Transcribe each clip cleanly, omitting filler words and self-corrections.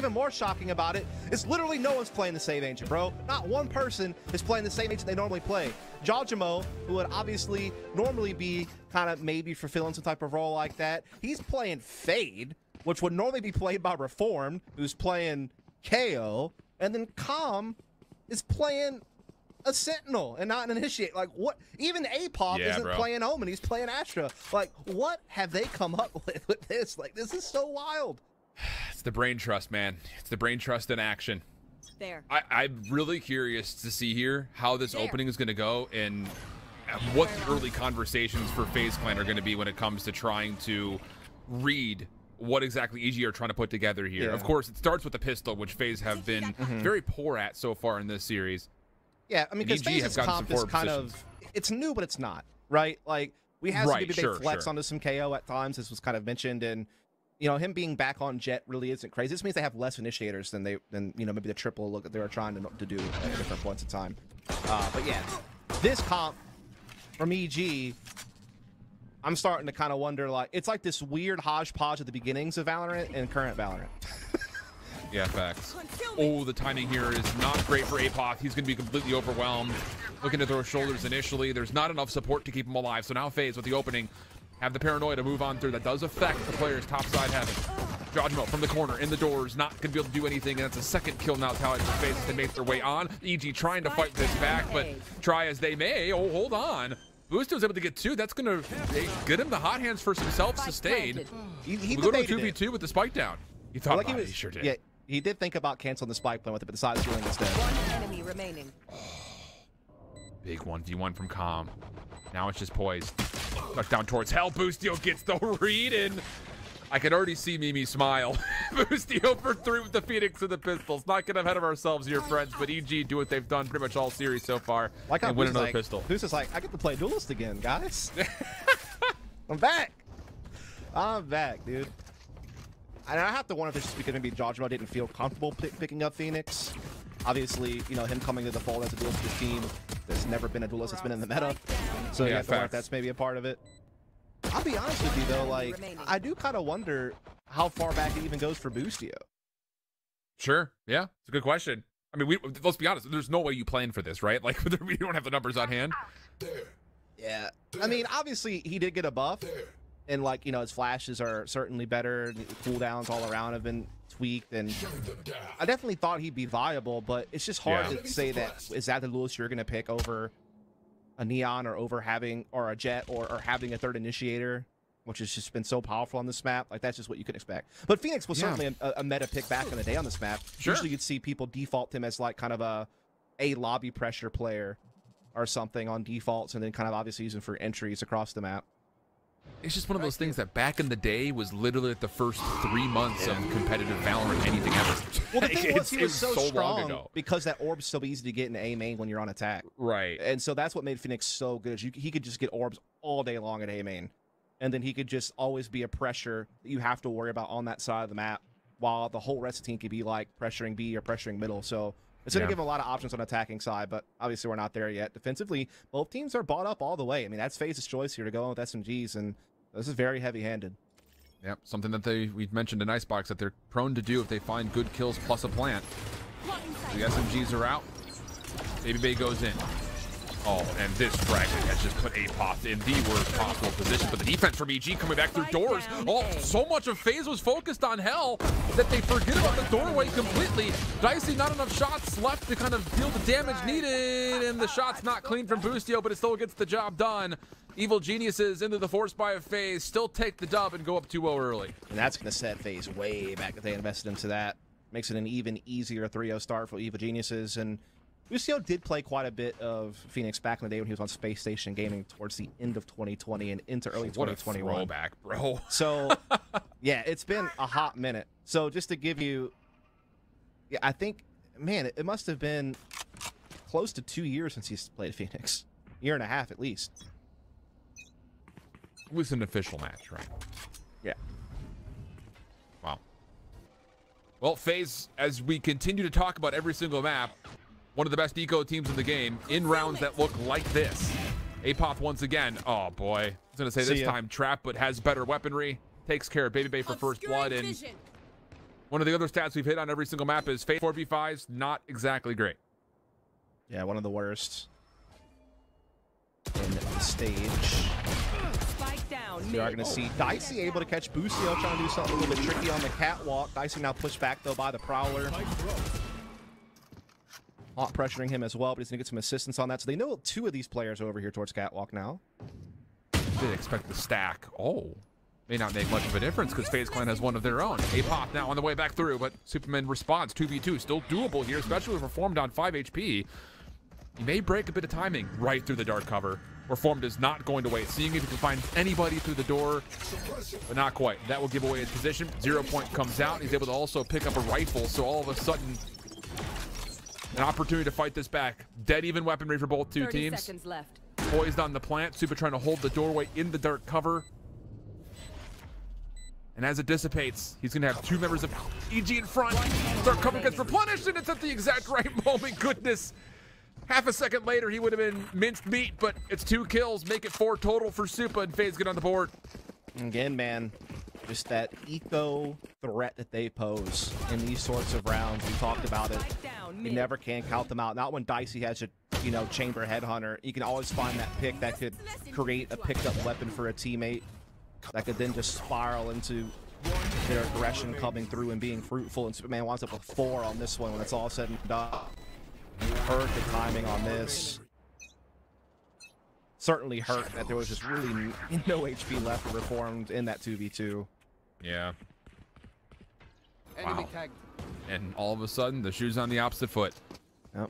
even more shocking about it is literally no one's playing the same agent, bro. Not one person is playing the same agent they normally play. Jajamo, who would obviously normally be kind of maybe fulfilling some type of role like that, he's playing Fade, which would normally be played by Reformed, who's playing KO, and then Calm is playing a Sentinel and not an Initiate. Like, what? Even APOP isn't playing Omen, he's playing Astra. Like, what have they come up with this? Like, this is so wild. It's the brain trust, man. It's the brain trust in action. There. I'm really curious to see here how this opening is going to go and what the early conversations for FaZe Clan are going to be when it comes to trying to read what exactly EG are trying to put together here. Yeah. Of course, it starts with the pistol, which FaZe have been very poor at so far in this series. Yeah, I mean, because FaZe's comp is kind of, it's new, but it's not, right? Like, we have maybe they flex onto some KO at times, this was kind of mentioned, and you know, him being back on Jet really isn't crazy. This means they have less initiators than you know, maybe the triple look that they were trying to do at different points in time. But yeah, this comp from EG, I'm starting to kind of wonder, like, it's like this weird hodgepodge at the beginnings of Valorant and current Valorant. Yeah, facts. Oh, the timing here is not great for APOP. He's going to be completely overwhelmed. Looking to throw shoulders initially. There's not enough support to keep him alive. So now FaZe with the opening have the paranoia to move on through. That does affect the players top side heaven. Jajamo from the corner in the doors, not going to be able to do anything, and that's a second kill now talent for FaZe as they make their way on. EG trying to fight this back, but try as they may. Oh, hold on. Busto's able to get two. That's going to get him the hot hands for some self-sustain. He go to a 2v2 with the spike down. He thought about it. He sure did. Yeah, he did think about canceling the spike plan with it, but decided to doing instead. One enemy remaining. Big 1v1 from Calm. Now it's just poised. Knocked down towards Hell. Boostio gets the read, and I can already see Mimi smile. Boostio for 3 with the Phoenix and the pistols. Not getting ahead of ourselves here, friends, but EG do what they've done pretty much all series so far and win another pistol. Who's just like, I get to play Duelist again, guys. I'm back. I'm back, dude. And I have to wonder if it's just because maybe Jajamo didn't feel comfortable picking up Phoenix. Obviously, you know, him coming to the fold as a duelist with the team. There's never been a duelist that's been in the meta. So you have to wonder if that's maybe a part of it. I'll be honest with you, though, like, I do kind of wonder how far back it even goes for Boostio. Sure. Yeah, it's a good question. I mean, let's be honest. There's no way you plan for this, right? Like, we don't have the numbers on hand. Yeah. I mean, obviously, he did get a buff. And, like, you know, his flashes are certainly better. Cooldowns all around have been tweaked. And I definitely thought he'd be viable, but it's just hard to say that, is that the duelist you're going to pick over a Neon or over having, or a Jet or having a third initiator, which has just been so powerful on this map. Like, that's just what you can expect. But Phoenix was certainly a meta pick back in the day on this map. Usually you'd see people default him as, like, kind of a lobby pressure player or something on defaults, and then kind of obviously using for entries across the map. It's just one of those things that back in the day was literally like the first 3 months of competitive Valorant, anything ever. Well, the thing was, he was so strong because that orb's so easy to get in A main when you're on attack. Right. And so that's what made Phoenix so good. He could just get orbs all day long at A main. And then he could just always be a pressure that you have to worry about on that side of the map, while the whole rest of the team could be like pressuring B or pressuring middle. So it's going to give him a lot of options on the attacking side, but obviously we're not there yet. Defensively, both teams are bought up all the way. I mean, that's FaZe's choice here to go with SMGs, and this is very heavy-handed. Yep, something that we've mentioned in Icebox that they're prone to do if they find good kills plus a plant. The SMGs are out. Baby Bay goes in. Oh, and this fragment has just put APOP in the worst possible position. But the defense from EG coming back through doors. Oh, so much of FaZe was focused on Hell that they forget about the doorway completely. Dicey, not enough shots left to kind of deal the damage needed. And the shot's not clean from Boostio, but it still gets the job done. Evil Geniuses into the force buy of FaZe, still take the dub and go up 2-0 early. And that's going to set FaZe way back if they invested into that. Makes it an even easier 3-0 start for Evil Geniuses. And Boostio did play quite a bit of Phoenix back in the day when he was on Space Station Gaming towards the end of 2020 and into early 2021. What a throwback, bro. So, yeah, it's been a hot minute. So just to give you, I think, man, it must have been close to 2 years since he's played Phoenix. Year and a half at least. It was an official match, right? Yeah. Wow. Well, FaZe, as we continue to talk about every single map, one of the best eco teams in the game in rounds that look like this. APOP once again. Oh boy. I was gonna say this time Trap, but has better weaponry. Takes care of Baby Bay for first blood, and One of the other stats we've hit on every single map is FaZe 4v5's not exactly great. Yeah, one of the worst in the stage. Spike down. We are going to see Dicey able to catch Boostio, trying to do something a little bit tricky on the catwalk. Dicey now pushed back, though, by the Prowler. Hot pressuring him as well, but he's going to get some assistance on that. So they know 2 of these players are over here towards catwalk now. Didn't expect the stack. Oh. May not make much of a difference because FaZe Clan has one of their own. A-Pop now on the way back through, but Superman responds. 2v2, still doable here, especially if Reformed on 5 HP. He may break a bit of timing right through the dark cover. Reformed is not going to wait, seeing if he can find anybody through the door, but not quite. That will give away his position. 0 point comes out. He's able to also pick up a rifle, so all of a sudden, an opportunity to fight this back. Dead even weaponry for both 2 teams. 30 seconds left. Poised on the plant. Super trying to hold the doorway in the dark cover. And as it dissipates, he's going to have 2 members of EG in front. Dark cover gets replenished, and it's at the exact right moment. Goodness. Half a second later, he would have been minced meat, but it's 2 kills. Make it 4 total for Supa, and FaZe get on the board. Again, man, just that eco threat that they pose in these sorts of rounds. We talked about it. You never can count them out. Not when Dicey has a, chamber headhunter. You can always find that pick that could create a picked up weapon for a teammate that could then just spiral into their aggression coming through and being fruitful. And Superman winds up with 4 on this one when it's all said and done. Perfect timing on this. Certainly hurt that there was just really no HP left for Reformed in that 2v2. Yeah. Wow. And all of a sudden, the shoe's on the opposite foot. Yep.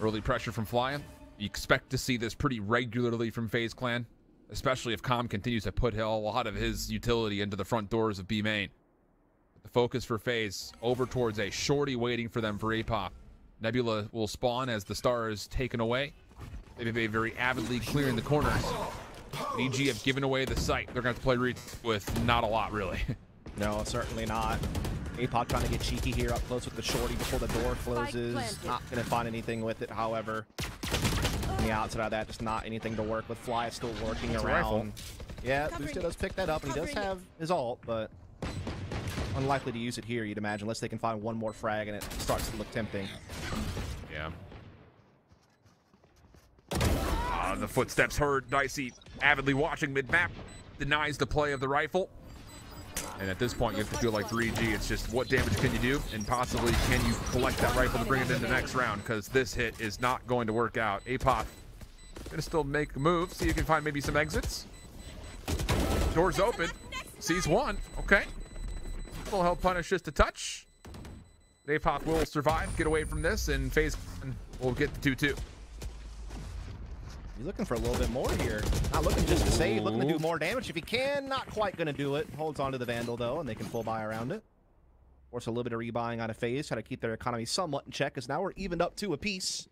Early pressure from Flying. You expect to see this pretty regularly from FaZe Clan, especially if Com continues to put a lot of his utility into the front doors of B main. The focus for FaZe over towards a shorty waiting for them for A-Pop. Nebula will spawn as the star is taken away. They very avidly clearing the corners. EG have given away the site. They're going to have to play with not a lot, really. No, certainly not. A-Pop trying to get cheeky here up close with the shorty before the door closes. Not going to find anything with it, however. On the outside of that, just not anything to work with. Fly is still working around. Yeah, Boostio does pick that up, and he does have his ult, but unlikely to use it here, you'd imagine, unless they can find one more frag and it starts to look tempting. Yeah. The footsteps heard. Dicey avidly watching mid-map. Denies the play of the rifle. And at this point, you have to feel like for EG, it's just what damage can you do? And possibly, can you collect that rifle to bring it in the next round? Because this hit is not going to work out. A-Pop gonna still make a move. See if you can find maybe some exits. Doors open. Sees one. Okay. Will help punish just a touch. A-Pop will survive, get away from this, and FaZe will get the 2-2. He's looking for a little bit more here. Not looking just to save, looking to do more damage. If he can, not quite going to do it. Holds on to the Vandal, though, and they can full buy around it. Force a little bit of rebuying out of FaZe, try to keep their economy somewhat in check, because now we're evened up to a piece.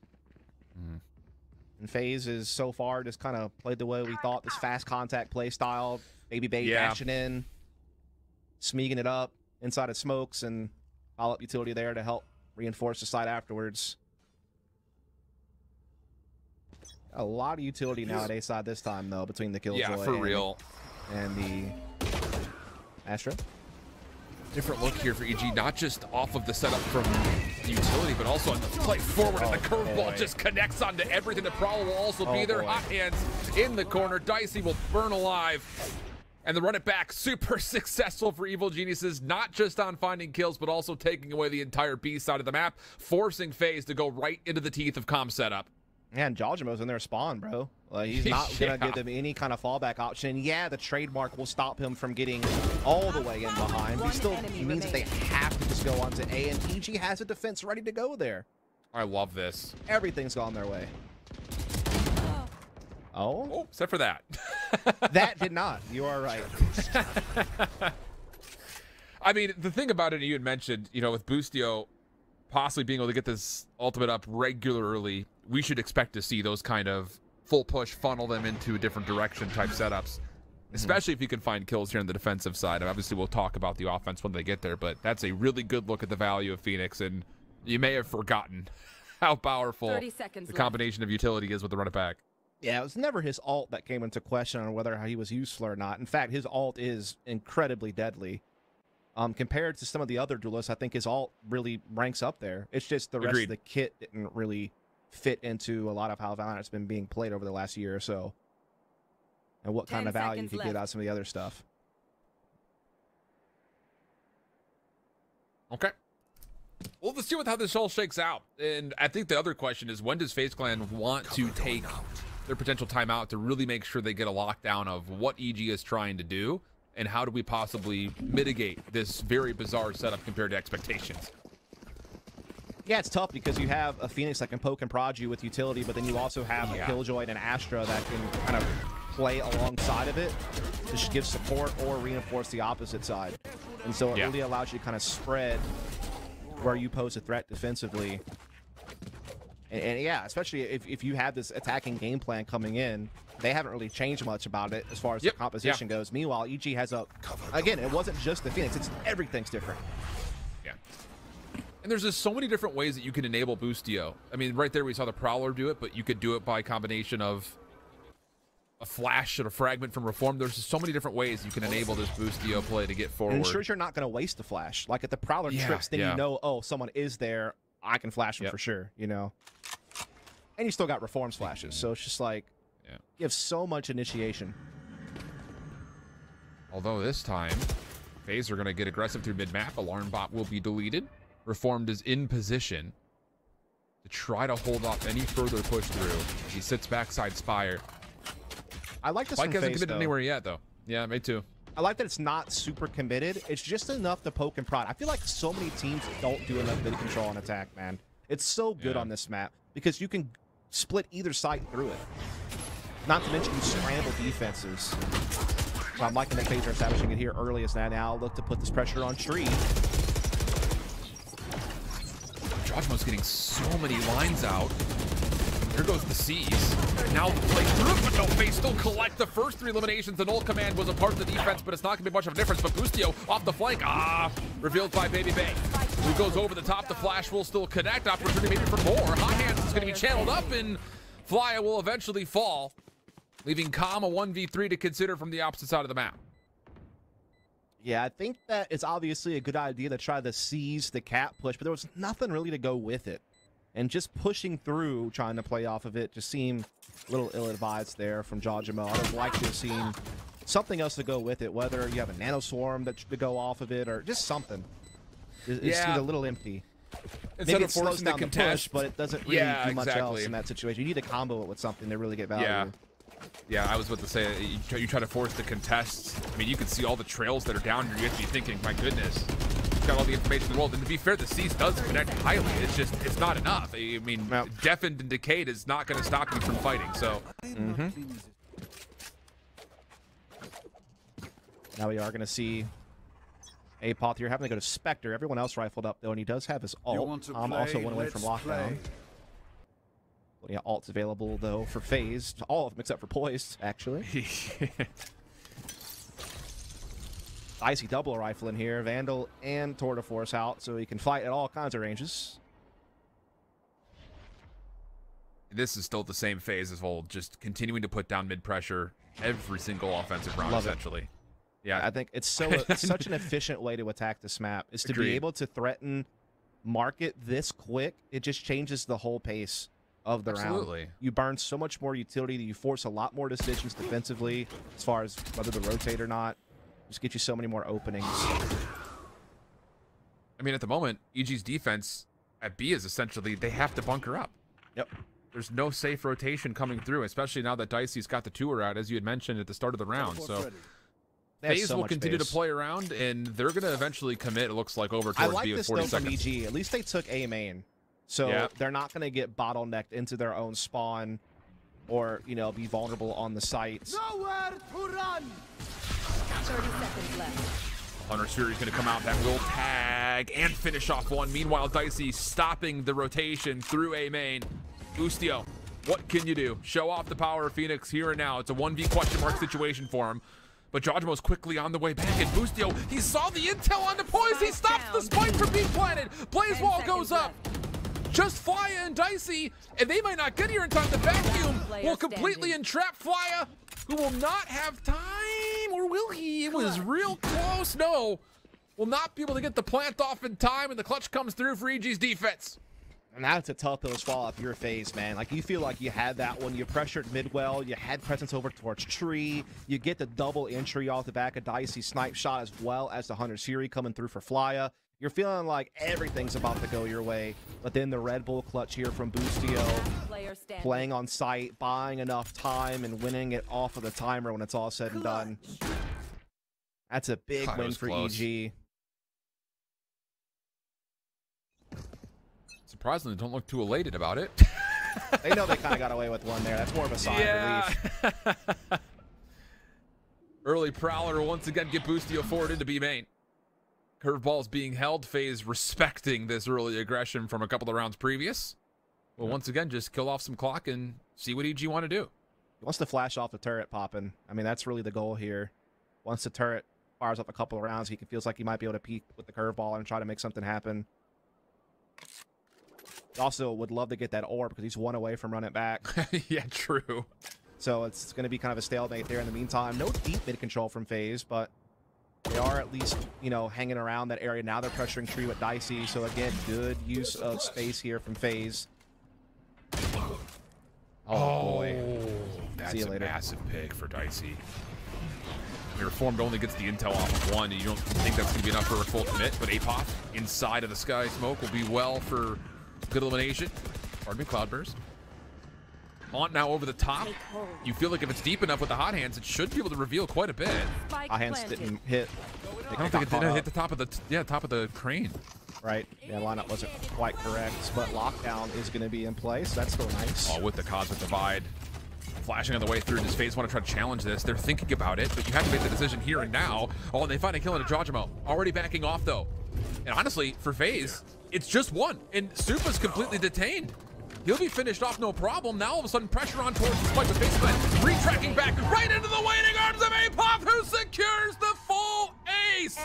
And FaZe is so far just kind of played the way we thought, this fast contact play style. Baby bait dashing in, smeeging it up inside of smokes, and follow-up utility there to help reinforce the side afterwards. A lot of utility now at A side this time, though, between the Killjoy and the Astra. Different look here for EG, not just off of the setup from the utility, but also on the play forward, and the curveball just connects onto everything. The Prowler will also be there. Hot hands in the corner. Dicey will burn alive. And the run it back, super successful for Evil Geniuses, not just on finding kills, but also taking away the entire B side of the map, forcing FaZe to go right into the teeth of Com setup. Yeah, and Jawjamo's in their spawn, bro. Like, he's not going to give them any kind of fallback option. Yeah, the trademark will stop him from getting all the way in behind. But he still means that they have to just go on to A, and EG has a defense ready to go there. I love this. Everything's gone their way. Oh, except for that. That did not. You are right. I mean, the thing about it, you had mentioned, with Boostio possibly being able to get this ultimate up regularly, we should expect to see those kind of full push funnel them into a different direction type setups, especially if you can find kills here on the defensive side. Obviously, we'll talk about the offense when they get there, but that's a really good look at the value of Phoenix, and you may have forgotten how powerful the combination of utility is with the run it back. Yeah, it was never his ult that came into question on whether he was useful or not. In fact, his ult is incredibly deadly. Compared to some of the other duelists, I think his ult really ranks up there. It's just the rest of the kit didn't really fit into a lot of how Valorant's been being played over the last year or so. And what kind of value you could get out of some of the other stuff. Okay. Well, let's see how this all shakes out. And I think the other question is, when does FaZe Clan want to take their potential timeout to really make sure they get a lockdown of what EG is trying to do, and how do we possibly mitigate this very bizarre setup compared to expectations? Yeah, it's tough because you have a Phoenix that can poke and prod you with utility, but then you also have a Killjoy and an Astra that can kind of play alongside of it to give support or reinforce the opposite side. And so it really allows you to kind of spread where you pose a threat defensively. And yeah, especially if you have this attacking game plan coming in, they haven't really changed much about it as far as the composition goes. Meanwhile, EG has again, it wasn't just the Phoenix, everything's different. Yeah. And there's just so many different ways that you can enable Boostio. I mean, right there we saw the Prowler do it, but you could do it by a combination of a flash and a fragment from Reform. There's just so many different ways you can enable this Boostio play to get forward. And ensures you're not going to waste the flash. Like if the Prowler trips, then you know, oh, someone is there. I can flash him for sure, you know. And you still got Reform's flashes, so it's just like, you have so much initiation. Although this time, FaZe are going to get aggressive through mid-map. Alarm bot will be deleted. Reformed is in position to try to hold off any further push through as he sits backside Spire. I like this Spike from hasn't FaZe, committed anywhere yet, though. Yeah, me too. I like that it's not super committed. It's just enough to poke and prod. I feel like so many teams don't do enough mid control and attack, man. It's so good on this map because you can split either side through it. Not to mention you scramble defenses. So I'm liking that FaZe are establishing it here early as now look to put this pressure on Tree. Jojmo's getting so many lines out. Here goes the C's. Now play through it, but no, FaZe still collect the first 3 eliminations. The null command was a part of the defense, but it's not going to be much of a difference. But Boostio off the flank. Revealed by Baby Bay. Who goes over the top. The flash will still connect. Opportunity maybe for more. Hot Hands is going to be channeled up, and Flya will eventually fall, leaving Calm a 1v3 to consider from the opposite side of the map. Yeah, I think that it's obviously a good idea to try to seize the cap push, but there was nothing really to go with it. And just pushing through, trying to play off of it, just seemed a little ill-advised there from Jojmo. I would have liked to have seen something else to go with it, whether you have a nano swarm that to go off of it or just something. It seemed a little empty. Instead Maybe of it slows forcing the down the contest, push, but it doesn't really do much else in that situation. You need to combo it with something to really get value. Yeah, I was about to say, you try to force the contests. I mean, you can see all the trails that are down here. You have to be thinking, my goodness, got all the information in the world. And to be fair, the C's does connect highly. It's not enough. I mean, deafened and decayed is not going to stop you from fighting. So, now we are going to see Apoth here having to go to Spectre. Everyone else rifled up though, and he does have his ult. Also one away from lockdown. Yeah, ults available though for FaZe. All of them except for Poised, actually. Icy double rifle in here. Vandal and Tour de Force out, so he can fight at all kinds of ranges. This is still the same FaZe as old, just continuing to put down mid pressure every single offensive round, essentially. Yeah, I think it's such an efficient way to attack this map is to be able to threaten market this quick. It just changes the whole pace of the round. You burn so much more utility, you force a lot more decisions defensively as far as whether to rotate or not. Just get you so many more openings. I mean, at the moment, EG's defense at B is essentially they have to bunker up. Yep. There's no safe rotation coming through, especially now that Dicey's got the tour out, as you had mentioned at the start of the round. So FaZe will continue to play around, and they're going to eventually commit, it looks like, over towards B with 40 seconds. From EG. At least they took A main. So they're not going to get bottlenecked into their own spawn or, you know, be vulnerable on the sites. Nowhere to run! 30 seconds left. Hunter's Fury is going to come out. That will tag and finish off one. Meanwhile, Dicey stopping the rotation through A main. Boostio, what can you do? Show off the power of Phoenix here and now. It's a 1v question mark situation for him. But Jojmo's quickly on the way back, and Boostio, he saw the intel on the poise. He stops the spike from being planted. Blaze Wall goes up. just Flya and Dicey, and they might not get here in time. The vacuum will completely entrap Flya, who will not have time, or will he? It was real close. No, will not be able to get the plant off in time, and the clutch comes through for EG's defense. And that's a tough pill to swallow if you're FaZe, man. Like, you feel like you had that one. You pressured mid well. You had presence over towards tree. You get the double entry off the back of Dicey snipe shot, as well as the Hunter Siri coming through for Flya. You're feeling like everything's about to go your way. But then the Red Bull clutch here from Boostio, playing on site, buying enough time, and winning it off of the timer when it's all said and done. That's a big win for EG. Surprisingly, don't look too elated about it. They know they kind of got away with one there. That's more of a sigh of relief. Early Prowler will once again get Boostio forward into B main. Curveballs being held. FaZe respecting this early aggression from a couple of rounds previous. Well, once again, just kill off some clock and see what EG want to do. He wants to flash off the turret popping. I mean, that's really the goal here. Once the turret fires up a couple of rounds, he feels like he might be able to peek with the curveball and try to make something happen. He also would love to get that orb because he's one away from running it back. Yeah, true. So it's going to be kind of a stalemate there in the meantime. No deep mid control from FaZe, but they are at least, you know, hanging around that area. Now they're pressuring tree with Dicey. So again, good use of space here from FaZe. Oh boy. That's See you a later. massive pick for Dicey. Your Reformed only gets the intel off of one, and you don't think that's going to be enough for a full commit, but Apop inside of the Sky Smoke will be well for good elimination. Pardon me, Cloudburst. Haunt now over the top. You feel like if it's deep enough with the hot hands, it should be able to reveal quite a bit. Hot hands didn't hit. I don't think it did hit the top of the top of the crane. Right. Yeah, lineup wasn't quite correct, but lockdown is going to be in place. So that's still nice. Oh, with the Cosmic Divide flashing on the way through. Does FaZe want to try to challenge this? They're thinking about it, but you have to make the decision here and now. Oh, and they find a kill into Jojimo. Already backing off, though. And honestly, for FaZe, it's just one. And Supa's completely detained. He'll be finished off no problem. Now all of a sudden pressure on towards the spike with FaZe, retracking back right into the waiting arms of Apop, who secures the full ace.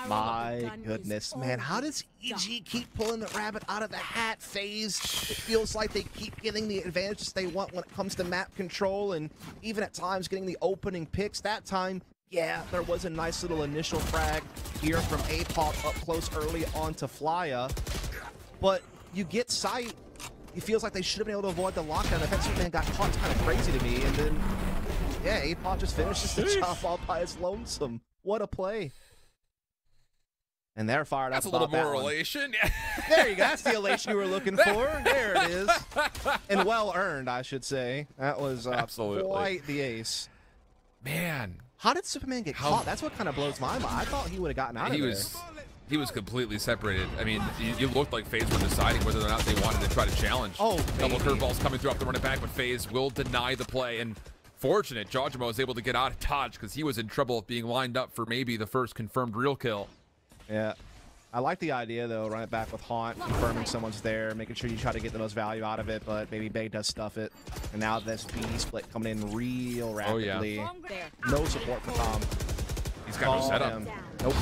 My goodness, man. How does EG keep pulling the rabbit out of the hat? FaZe, it feels like they keep getting the advantages they want when it comes to map control and even at times getting the opening picks. That time, yeah, there was a nice little initial frag here from Apop up close early onto Flya. But you get sight, it feels like they should have been able to avoid the lockdown. The defensive man got caught. It's kind of crazy to me. And then, yeah, Apop just finishes the job all by his lonesome. What a play. And they're fired up. That's a little more elation. There you go. That's the elation you were looking for. There it is. And well earned, I should say. That was absolutely quite the ace. Man. How did Superman get caught? That's what kind of blows my mind. I thought he would have gotten out of there. He was completely separated. I mean, you looked like FaZe were deciding whether or not they wanted to try to challenge. Oh, double curveballs coming through off the running back, but FaZe will deny the play. And fortunate, Jojimo was able to get out of dodge because he was in trouble of being lined up for maybe the first confirmed real kill. Yeah. I like the idea, though, run it back with Haunt, confirming someone's there, making sure you try to get the most value out of it, but maybe Bay does stuff it. And now this B split coming in real rapidly. Oh, yeah. No support for Tom. He's got no setup. Nope.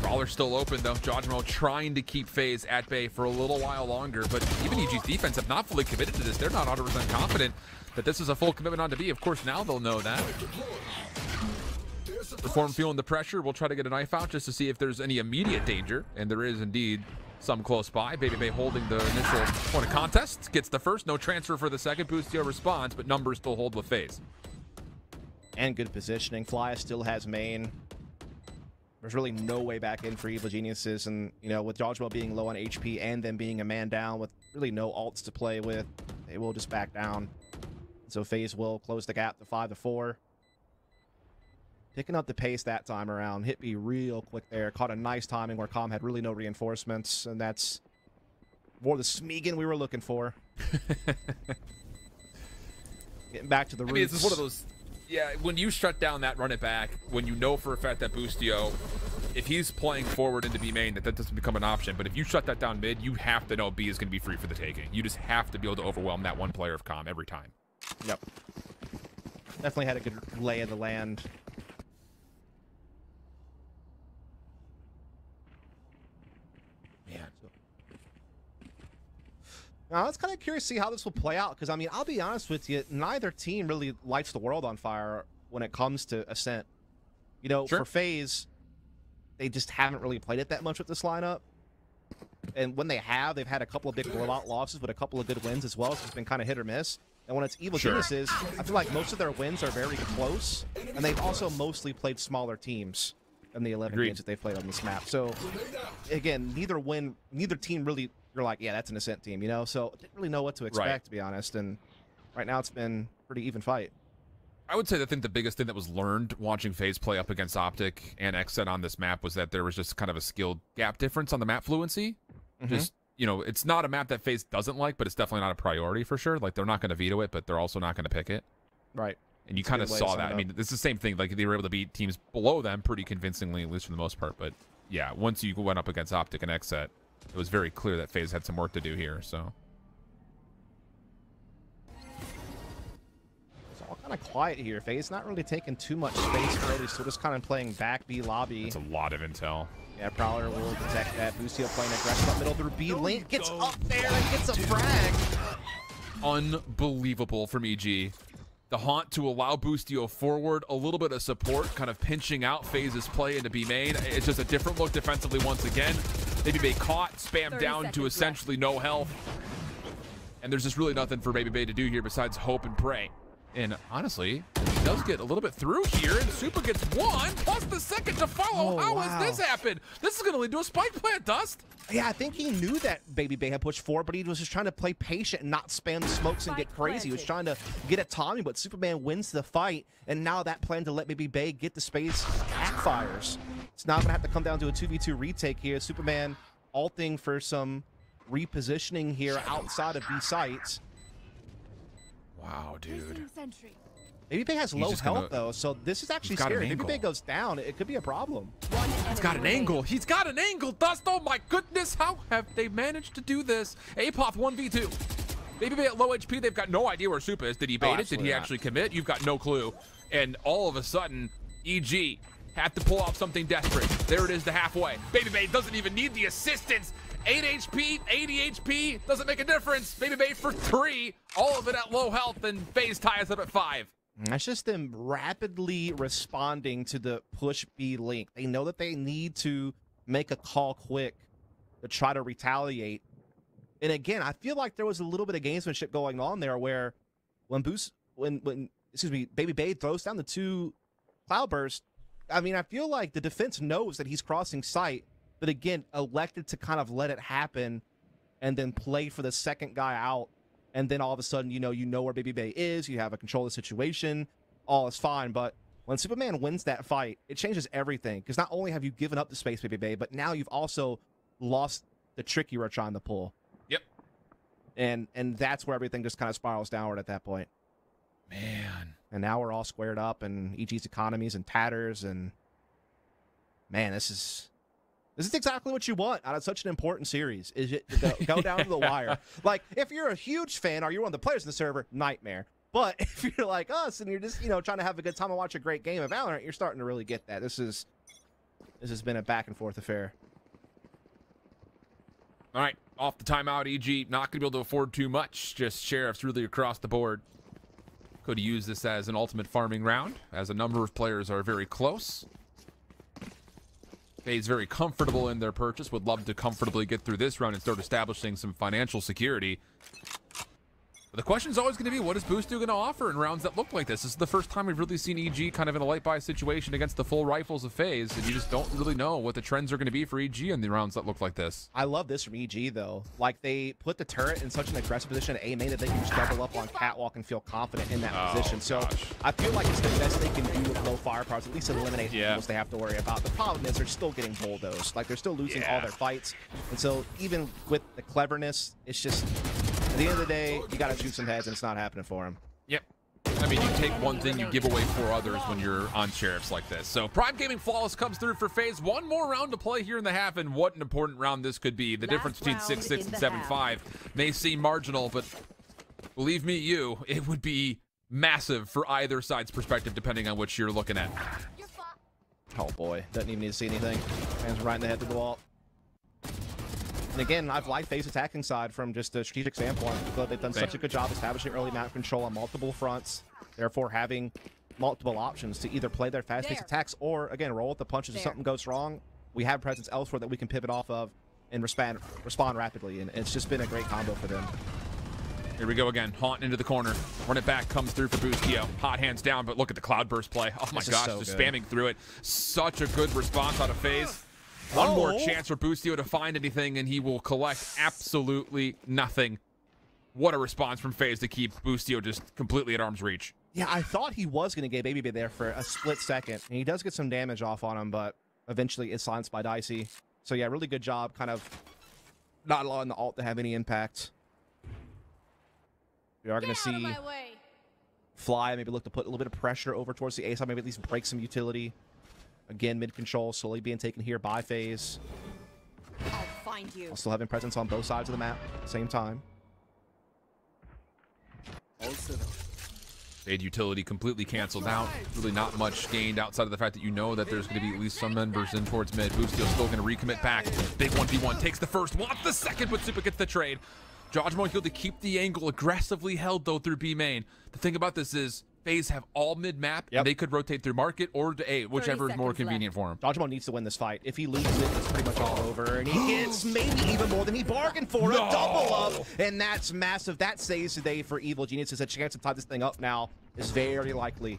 Brawler's still open, though. Jojimo trying to keep FaZe at bay for a little while longer, but even EG's defense have not fully committed to this. They're not 100% confident that this is a full commitment on to B. Of course, now they'll know that. Reform feeling the pressure. We'll try to get a knife out just to see if there's any immediate danger, and there is indeed some close by. Baby Bay holding the initial point of contest. Gets the first, no transfer for the second. Boostio responds, but numbers still hold with FaZe. And good positioning. Flya still has main. There's really no way back in for Evil Geniuses, and you know, with Jojimo being low on HP and them being a man down with really no ults to play with, they will just back down. So FaZe will close the gap to 5-4. Picking up the pace that time around. Hit me real quick there. Caught a nice timing where Com had really no reinforcements, and that's more the Smeagol we were looking for. Getting back to the roots. I mean, it's one of those. Yeah, when you shut down that run it back, when you know for a fact that Boostio, if he's playing forward into B main, that doesn't become an option. But if you shut that down mid, you have to know B is going to be free for the taking. You just have to be able to overwhelm that one player of Com every time. Yep. Definitely had a good lay of the land. Now, I was kind of curious to see how this will play out, because, I mean, I'll be honest with you, neither team really lights the world on fire when it comes to Ascent. You know, Sure. for FaZe, they just haven't really played it that much with this lineup. And when they have, they've had a couple of big blowout losses with a couple of good wins as well, so it's been kind of hit or miss. And when it's Evil Geniuses, I feel like most of their wins are very close, and they've also mostly played smaller teams in the 11 games that they've played on this map. So, again, neither team really, you're like, yeah, that's an Ascent team, you know? So, I didn't really know what to expect, to be honest. And right now, it's been a pretty even fight. I would say I think the biggest thing that was learned watching FaZe play up against OpTic and XSET on this map was that there was just kind of a skill gap difference on the map fluency. Just, you know, it's not a map that FaZe doesn't like, but it's definitely not a priority for sure. Like, they're not going to veto it, but they're also not going to pick it. Right. And you kind of saw that. I mean, it's the same thing. Like, they were able to beat teams below them pretty convincingly, at least for the most part. But, yeah, once you went up against OpTic and XSET, it was very clear that FaZe had some work to do here, so. It's all kind of quiet here. FaZe not really taking too much space early, so just kind of playing back B lobby. That's a lot of intel. Yeah, Prowler will detect that. Boostio playing aggressive up middle through B. Link gets up there and gets a frag. Unbelievable from EG. The haunt to allow Boostio forward, a little bit of support, kind of pinching out FaZe's play into B main. It's just a different look defensively once again. BabyBay caught, spammed down to essentially no health. And there's just really nothing for BabyBay to do here besides hope and pray. And honestly, he does get a little bit through here, and Super gets one, plus the second to follow. How has this happened? This is going to lead to a spike plant, Dust. Yeah, I think he knew that BabyBay had pushed forward, but he was just trying to play patient and not spam the smokes and get crazy. He was trying to get at Tommy, but Superman wins the fight, and now that plan to let BabyBay get the space backfires. It's now going to have to come down to a 2v2 retake here. Superman ulting for some repositioning here outside of B sites. Wow, dude. BabyBay has low health, though, so this is actually scary. If BabyBay goes down, it could be a problem. He's got an angle. He's got an angle, Dust. Oh, my goodness. How have they managed to do this? Apoth 1v2. BabyBay at low HP. They've got no idea where Supa is. Did he bait it? Did he actually commit? You've got no clue. And all of a sudden, EG had to pull off something desperate. There it is, the halfway. BabyBay doesn't even need the assistance. 8 HP, 80 HP, doesn't make a difference. BabyBay for 3, all of it at low health, and FaZe ties up at 5. That's just them rapidly responding to the push B link. They know that they need to make a call quick to try to retaliate. And again, I feel like there was a little bit of gamesmanship going on there where when BabyBay throws down the 2 cloudbursts, I mean, I feel like the defense knows that he's crossing sight, but again, elected to kind of let it happen and then play for the second guy out. And then all of a sudden, you know where BabyBay is. You have a control of the situation. All is fine. But when Superman wins that fight, it changes everything. Because not only have you given up the space, BabyBay, but now you've also lost the trick you were trying to pull. Yep. And that's where everything just kind of spirals downward at that point. Man. And now we're all squared up, and EG's economy's in tatters. And man, this is exactly what you want out of such an important series. Is it to go down to the wire? Like, if you're a huge fan or you're one of the players in the server, nightmare. But if you're like us and you're just, trying to have a good time and watch a great game of Valorant, you're starting to really get that. This has been a back and forth affair. All right, off the timeout, EG not going to be able to afford too much. Just sheriffs really across the board. Could use this as an ultimate farming round, as a number of players are very close. FaZe very comfortable in their purchase, would love to comfortably get through this round and start establishing some financial security. But the question is always going to be, what is Boostio going to offer in rounds that look like this? This is the first time we've really seen EG kind of in a light buy situation against the full rifles of FaZe, and you just don't really know what the trends are going to be for EG in the rounds that look like this. I love this from EG, though. Like, they put the turret in such an aggressive position at A main that they can just double up on catwalk and feel confident in that position. So I feel like it's the best they can do with low firepower, at least eliminate the they have to worry about. The problem is they're still getting bulldozed. Like, they're still losing all their fights. And so even with the cleverness, it's just, at the end of the day, you got to shoot some heads, and it's not happening for him. Yep. I mean, you take one thing, you give away 4 others when you're on sheriffs like this. So Prime Gaming Flawless comes through for FaZe. One more round to play here in the half, and what an important round this could be. The difference between 6-6 and 7-5 may seem marginal, but believe me, it would be massive for either side's perspective, depending on which you're looking at. Oh boy, doesn't even need to see anything. Hands right in the head to the wall. And again, I've liked FaZe attacking side from just a strategic standpoint. I feel like they've done such a good job establishing early map control on multiple fronts, therefore having multiple options to either play their fast-paced attacks or, again, roll with the punches if something goes wrong. We have presence elsewhere that we can pivot off of and respond rapidly, and it's just been a great combo for them. Here we go again. Haunt into the corner. Run it back. Comes through for Boostio. Hot hands down, but look at the Cloudburst play. Oh my gosh, so just spamming through it. Such a good response out of FaZe. One more chance for Boostio to find anything, and he will collect absolutely nothing. What a response from FaZe to keep Boostio just completely at arm's reach. Yeah, I thought he was going to get Baby there for a split second, and he does get some damage off on him, but eventually it's silenced by Dicey. So yeah, really good job kind of not allowing the ult to have any impact. We are going to see Fly maybe look to put a little bit of pressure over towards the A side, maybe at least break some utility. Again, mid control slowly being taken here by FaZe. I'll find you. Still having presence on both sides of the map at the same time. Fade utility completely canceled out. Really not much gained outside of the fact that you know that there's going to be at least some members in towards mid. Boostio still going to recommit back. Big 1v1, takes the first, wants the second, but Super gets the trade. Judgmo healed to keep the angle aggressively held, though, through B main. The thing about this is FaZe have all mid-map, and they could rotate through market or to A, whichever is more convenient for him. Judgmo needs to win this fight. If he loses it, it's pretty much all over, and he gets maybe even more than he bargained for. A double up, and that's massive. That saves today for Evil Geniuses. A chance to tie this thing up now is very likely.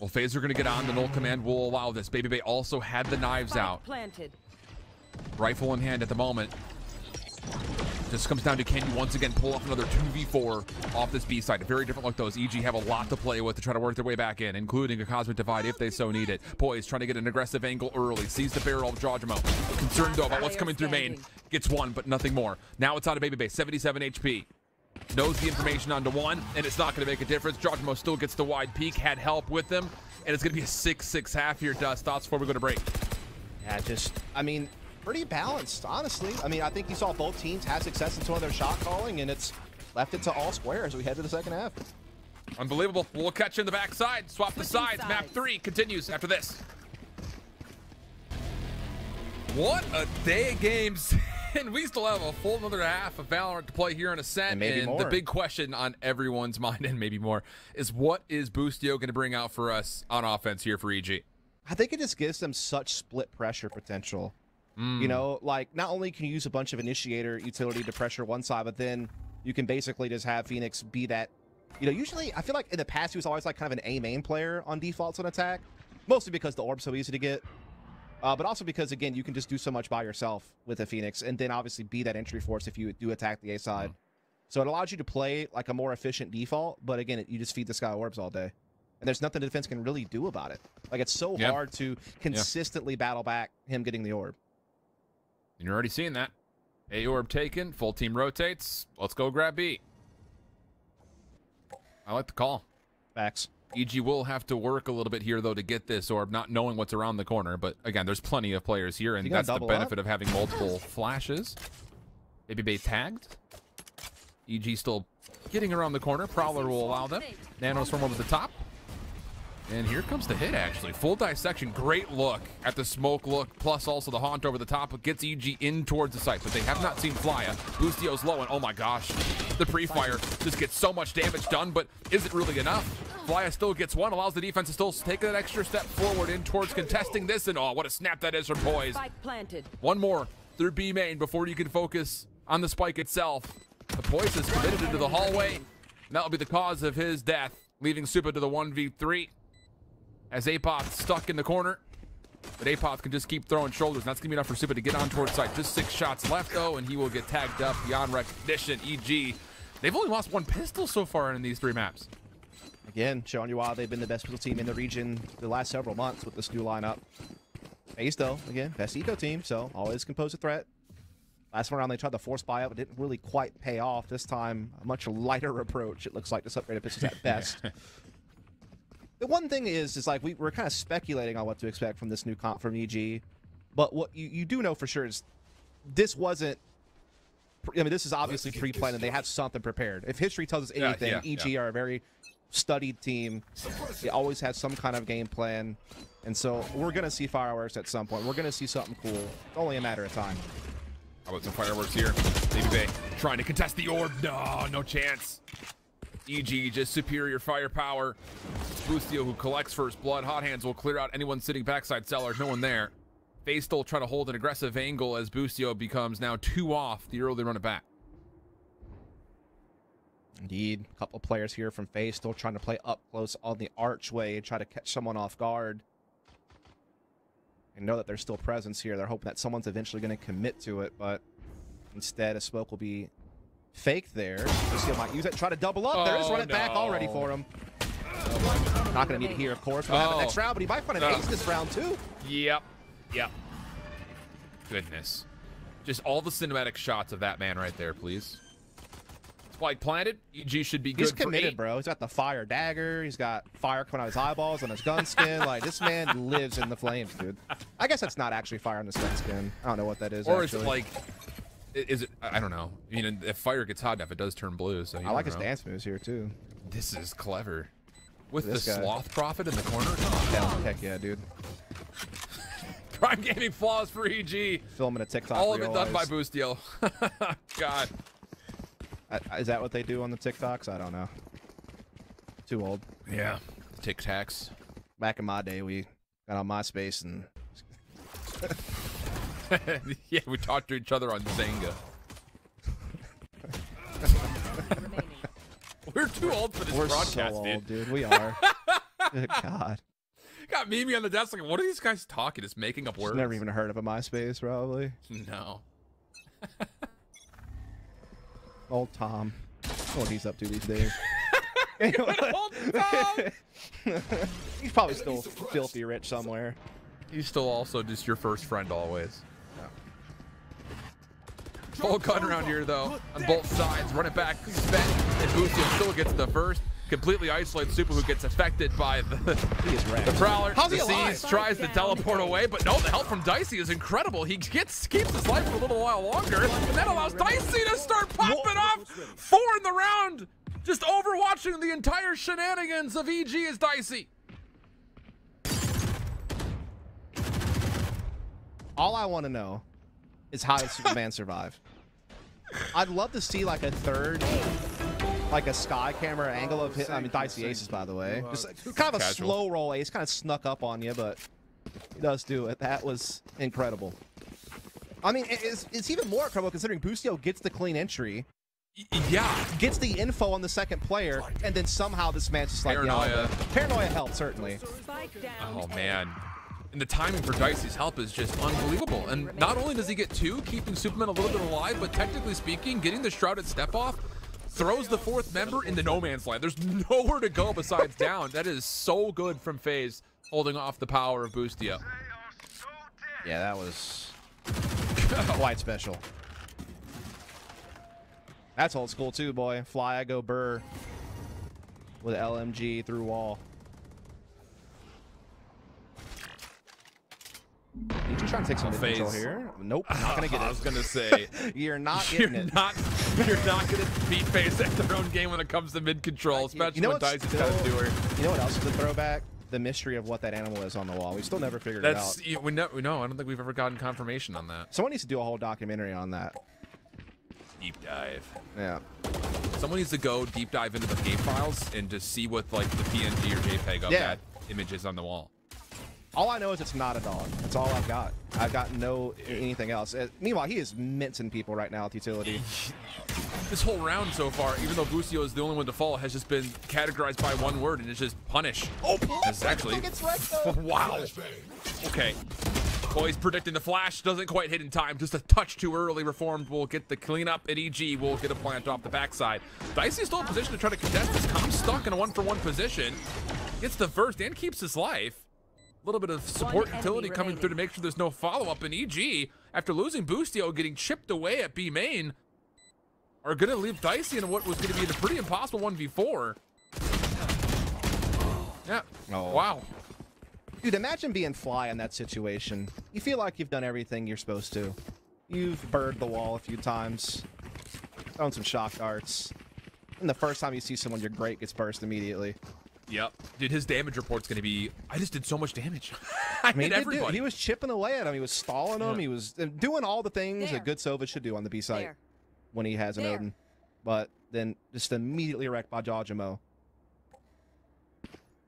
Well, FaZe are going to get on. The null command will allow this. Baby Bay also had the knives out. Rifle in hand at the moment. Just comes down to, can you once again pull off another 2v4 off this B side? A very different look, though, as EG have a lot to play with to try to work their way back in, including a Cosmic Divide if they so need it. Poise trying to get an aggressive angle early. Sees the barrel of Judgmo. Concerned, though, about what's coming through main. Gets one, but nothing more. Now it's out of Baby Bay, 77 HP. Knows the information onto one, and it's not going to make a difference. Judgmo still gets the wide peak, had help with them, and it's going to be a 6-6 half here, Dust. Thoughts before we go to break? Yeah, I mean, pretty balanced, honestly. I mean, I think you saw both teams have success in some of their shot calling, and it's left it to all square as we head to the second half. Unbelievable. We'll catch you in the backside. Swap the sides. Map 3 continues after this. What a day of games. And we still have a full another half of Valorant to play here in Ascent. And the big question on everyone's mind, and maybe more, is what is Boostio going to bring out for us on offense here for EG? I think it just gives them such split pressure potential. You know, like, not only can you use a bunch of initiator utility to pressure one side, but then you can basically just have Phoenix be that, you know, usually I feel like in the past he was always like kind of an A main player on defaults on attack, mostly because the orb's so easy to get, but also because, again, you can just do so much by yourself with a Phoenix and then obviously be that entry force if you do attack the A side. So it allows you to play like a more efficient default, but again, you just feed this guy orbs all day. And there's nothing the defense can really do about it. Like, it's so hard to consistently battle back him getting the orb. And you're already seeing that. A orb taken, full team rotates. Let's go grab B. I like the call. Facts. EG will have to work a little bit here, though, to get this orb, not knowing what's around the corner. But again, there's plenty of players here, and that's the benefit of having multiple flashes. Baby Bay tagged. EG still getting around the corner. Prowler will allow them. Nanos from over the top. And here comes the hit, actually. Full dissection. Great look at the smoke look, plus also the haunt over the top. It gets EG in towards the site, but they have not seen Flya. Boostio's low, and oh my gosh. The pre-fire just gets so much damage done, but is it really enough? Flya still gets one, allows the defense to still take that extra step forward in towards contesting this, and oh, what a snap that is from Poise. One more through B main before you can focus on the spike itself. The Poise is committed into the hallway, and that'll be the cause of his death, leaving Supa to the 1v3. As Apoth stuck in the corner, but Apoth can just keep throwing shoulders. And that's going to be enough for Supa to get on towards site. Just 6 shots left, though, and he will get tagged up beyond recognition. EG, they've only lost 1 pistol so far in these 3 maps. Again, showing you why they've been the best pistol team in the region the last several months with this new lineup. FaZe, though, again, best eco team, so always can pose a threat. Last one around, they tried the force buyout, but didn't really quite pay off. This time, a much lighter approach, it looks like, to upgraded pistols at best. The one thing is like we're kind of speculating on what to expect from this new comp from EG, but what you do know for sure is this wasn't. I mean, this is obviously pre-planned, and they have something prepared. If history tells us anything, EG are a very studied team. They always have some kind of game plan, and so we're gonna see fireworks at some point. We're gonna see something cool. It's only a matter of time. How about some fireworks here? Baby Bay trying to contest the orb. No chance. EG just superior firepower. Boostio who collects first blood. Hot Hands will clear out anyone sitting backside cellar. No one there. FaZe still trying to hold an aggressive angle as Boostio becomes now 2 off the early run it back. Indeed, a couple players here from FaZe still trying to play up close on the archway and try to catch someone off guard. And know that there's still presence here. They're hoping that someone's eventually going to commit to it, but instead a smoke will be faked there. Boostio might use it and try to double up. There is run it back already for him. Not going to need it here, of course. We'll have it next round, but he might find an ace this round too. Yep. Goodness. Just all the cinematic shots of that man right there, please. Spike planted. EG should be good. He's committed, bro. He's got the fire dagger. He's got fire coming out of his eyeballs on his gun skin. Like, this man lives in the flames, dude. I guess that's not actually fire on his gun skin. I don't know what that is. Or actually. it's like, is it? I don't know. I mean, if fire gets hot enough, it does turn blue. So I like his dance moves here too. This is clever. With this the guy. sloth prophet in the corner. Heck yeah, dude. Prime gaming flaws for EG. Filming a TikTok. All of it done by Boostio. God. Is that what they do on the TikToks? I don't know. Too old. Yeah. Tic Tacs. Back in my day, we got on MySpace and. Yeah, we talked to each other on Zanga. We're too old for this broadcast, so old, dude. dude. We are. Good God. Got Mimi on the desk like, what are these guys talking? Just making up words. Never even heard of a MySpace, probably. No. Old Tom. I don't know what he's up to these days. Old Tom! He's probably still filthy rich somewhere. He's still also just your first friend always. Full gun around here though, on both sides. Run it back, spent, and Boostio still gets the first. Completely isolates Super, who gets affected by the Prowler. How's he the alive? Seas tries to teleport away, but no, the help from Dicey is incredible. He keeps his life for a little while longer, and that allows Dicey to start popping off. 4 in the round. Just overwatching the entire shenanigans of EG is Dicey. All I want to know is how does Superman survive? I'd love to see like a third, like a sky camera angle of him. I mean, Dicey aces, by the way. Just kind of a slow roll ace, kind of snuck up on you, but he does do it. That was incredible. I mean, it's even more incredible considering Boostio gets the clean entry. Yeah. Gets the info on the second player, and then somehow this man's just like, Paranoia. Yeah, Paranoia helped, certainly. Oh, man. And the timing for Dicey's help is just unbelievable. And not only does he get 2, keeping Superman a little bit alive, but technically speaking, getting the shrouded step off, throws the 4th member into no man's land. There's nowhere to go besides down. That is so good from FaZe, holding off the power of Boostio. Yeah, that was quite special. That's old school too, boy. Fly, I go burr with LMG through wall. You just trying to take some control here? Nope, not gonna get it. I was gonna say you're not getting it. You're not gonna beat FaZe at their own game when it comes to mid control, especially when Dicey's got a doer. You know what else is a throwback? The mystery of what that animal is on the wall. We still never figured it out. We know. I don't think we've ever gotten confirmation on that. Someone needs to do a whole documentary on that. Deep dive. Yeah. Someone needs to go deep dive into the game files and just see what like the PNG or JPEG of that image is on the wall. All I know is it's not a dog. That's all I've got. I've got no anything else. Meanwhile, he is mincing people right now with utility. This whole round so far, even though Boostio is the only one to fall, has just been categorized by one word, and it's just punish. Oh, it's actually. Wow. Okay. Boys predicting the flash, doesn't quite hit in time. Just a touch too early. Reformed will get the cleanup, and EG will get a plant off the backside. Dicey is still in position to try to contest this. Calm stuck in a 1-for-1 position. Gets the first and keeps his life. A little bit of support utility coming through to make sure there's no follow-up. And EG, after losing Boostio, getting chipped away at B main, are going to leave Dicey in what was going to be a pretty impossible 1v4. Yeah. Oh. Wow. Dude, imagine being Fly in that situation. You feel like you've done everything you're supposed to. You've bird the wall a few times, thrown some shock darts, and the first time you see someone, your great gets burst immediately. Yep. Dude, his damage report's going to be, I just did so much damage. I mean, hit everybody. he was chipping away at him. He was stalling him. Yeah. He was doing all the things a good Sova should do on the B site when he has an Odin. But then just immediately wrecked by Jajimo.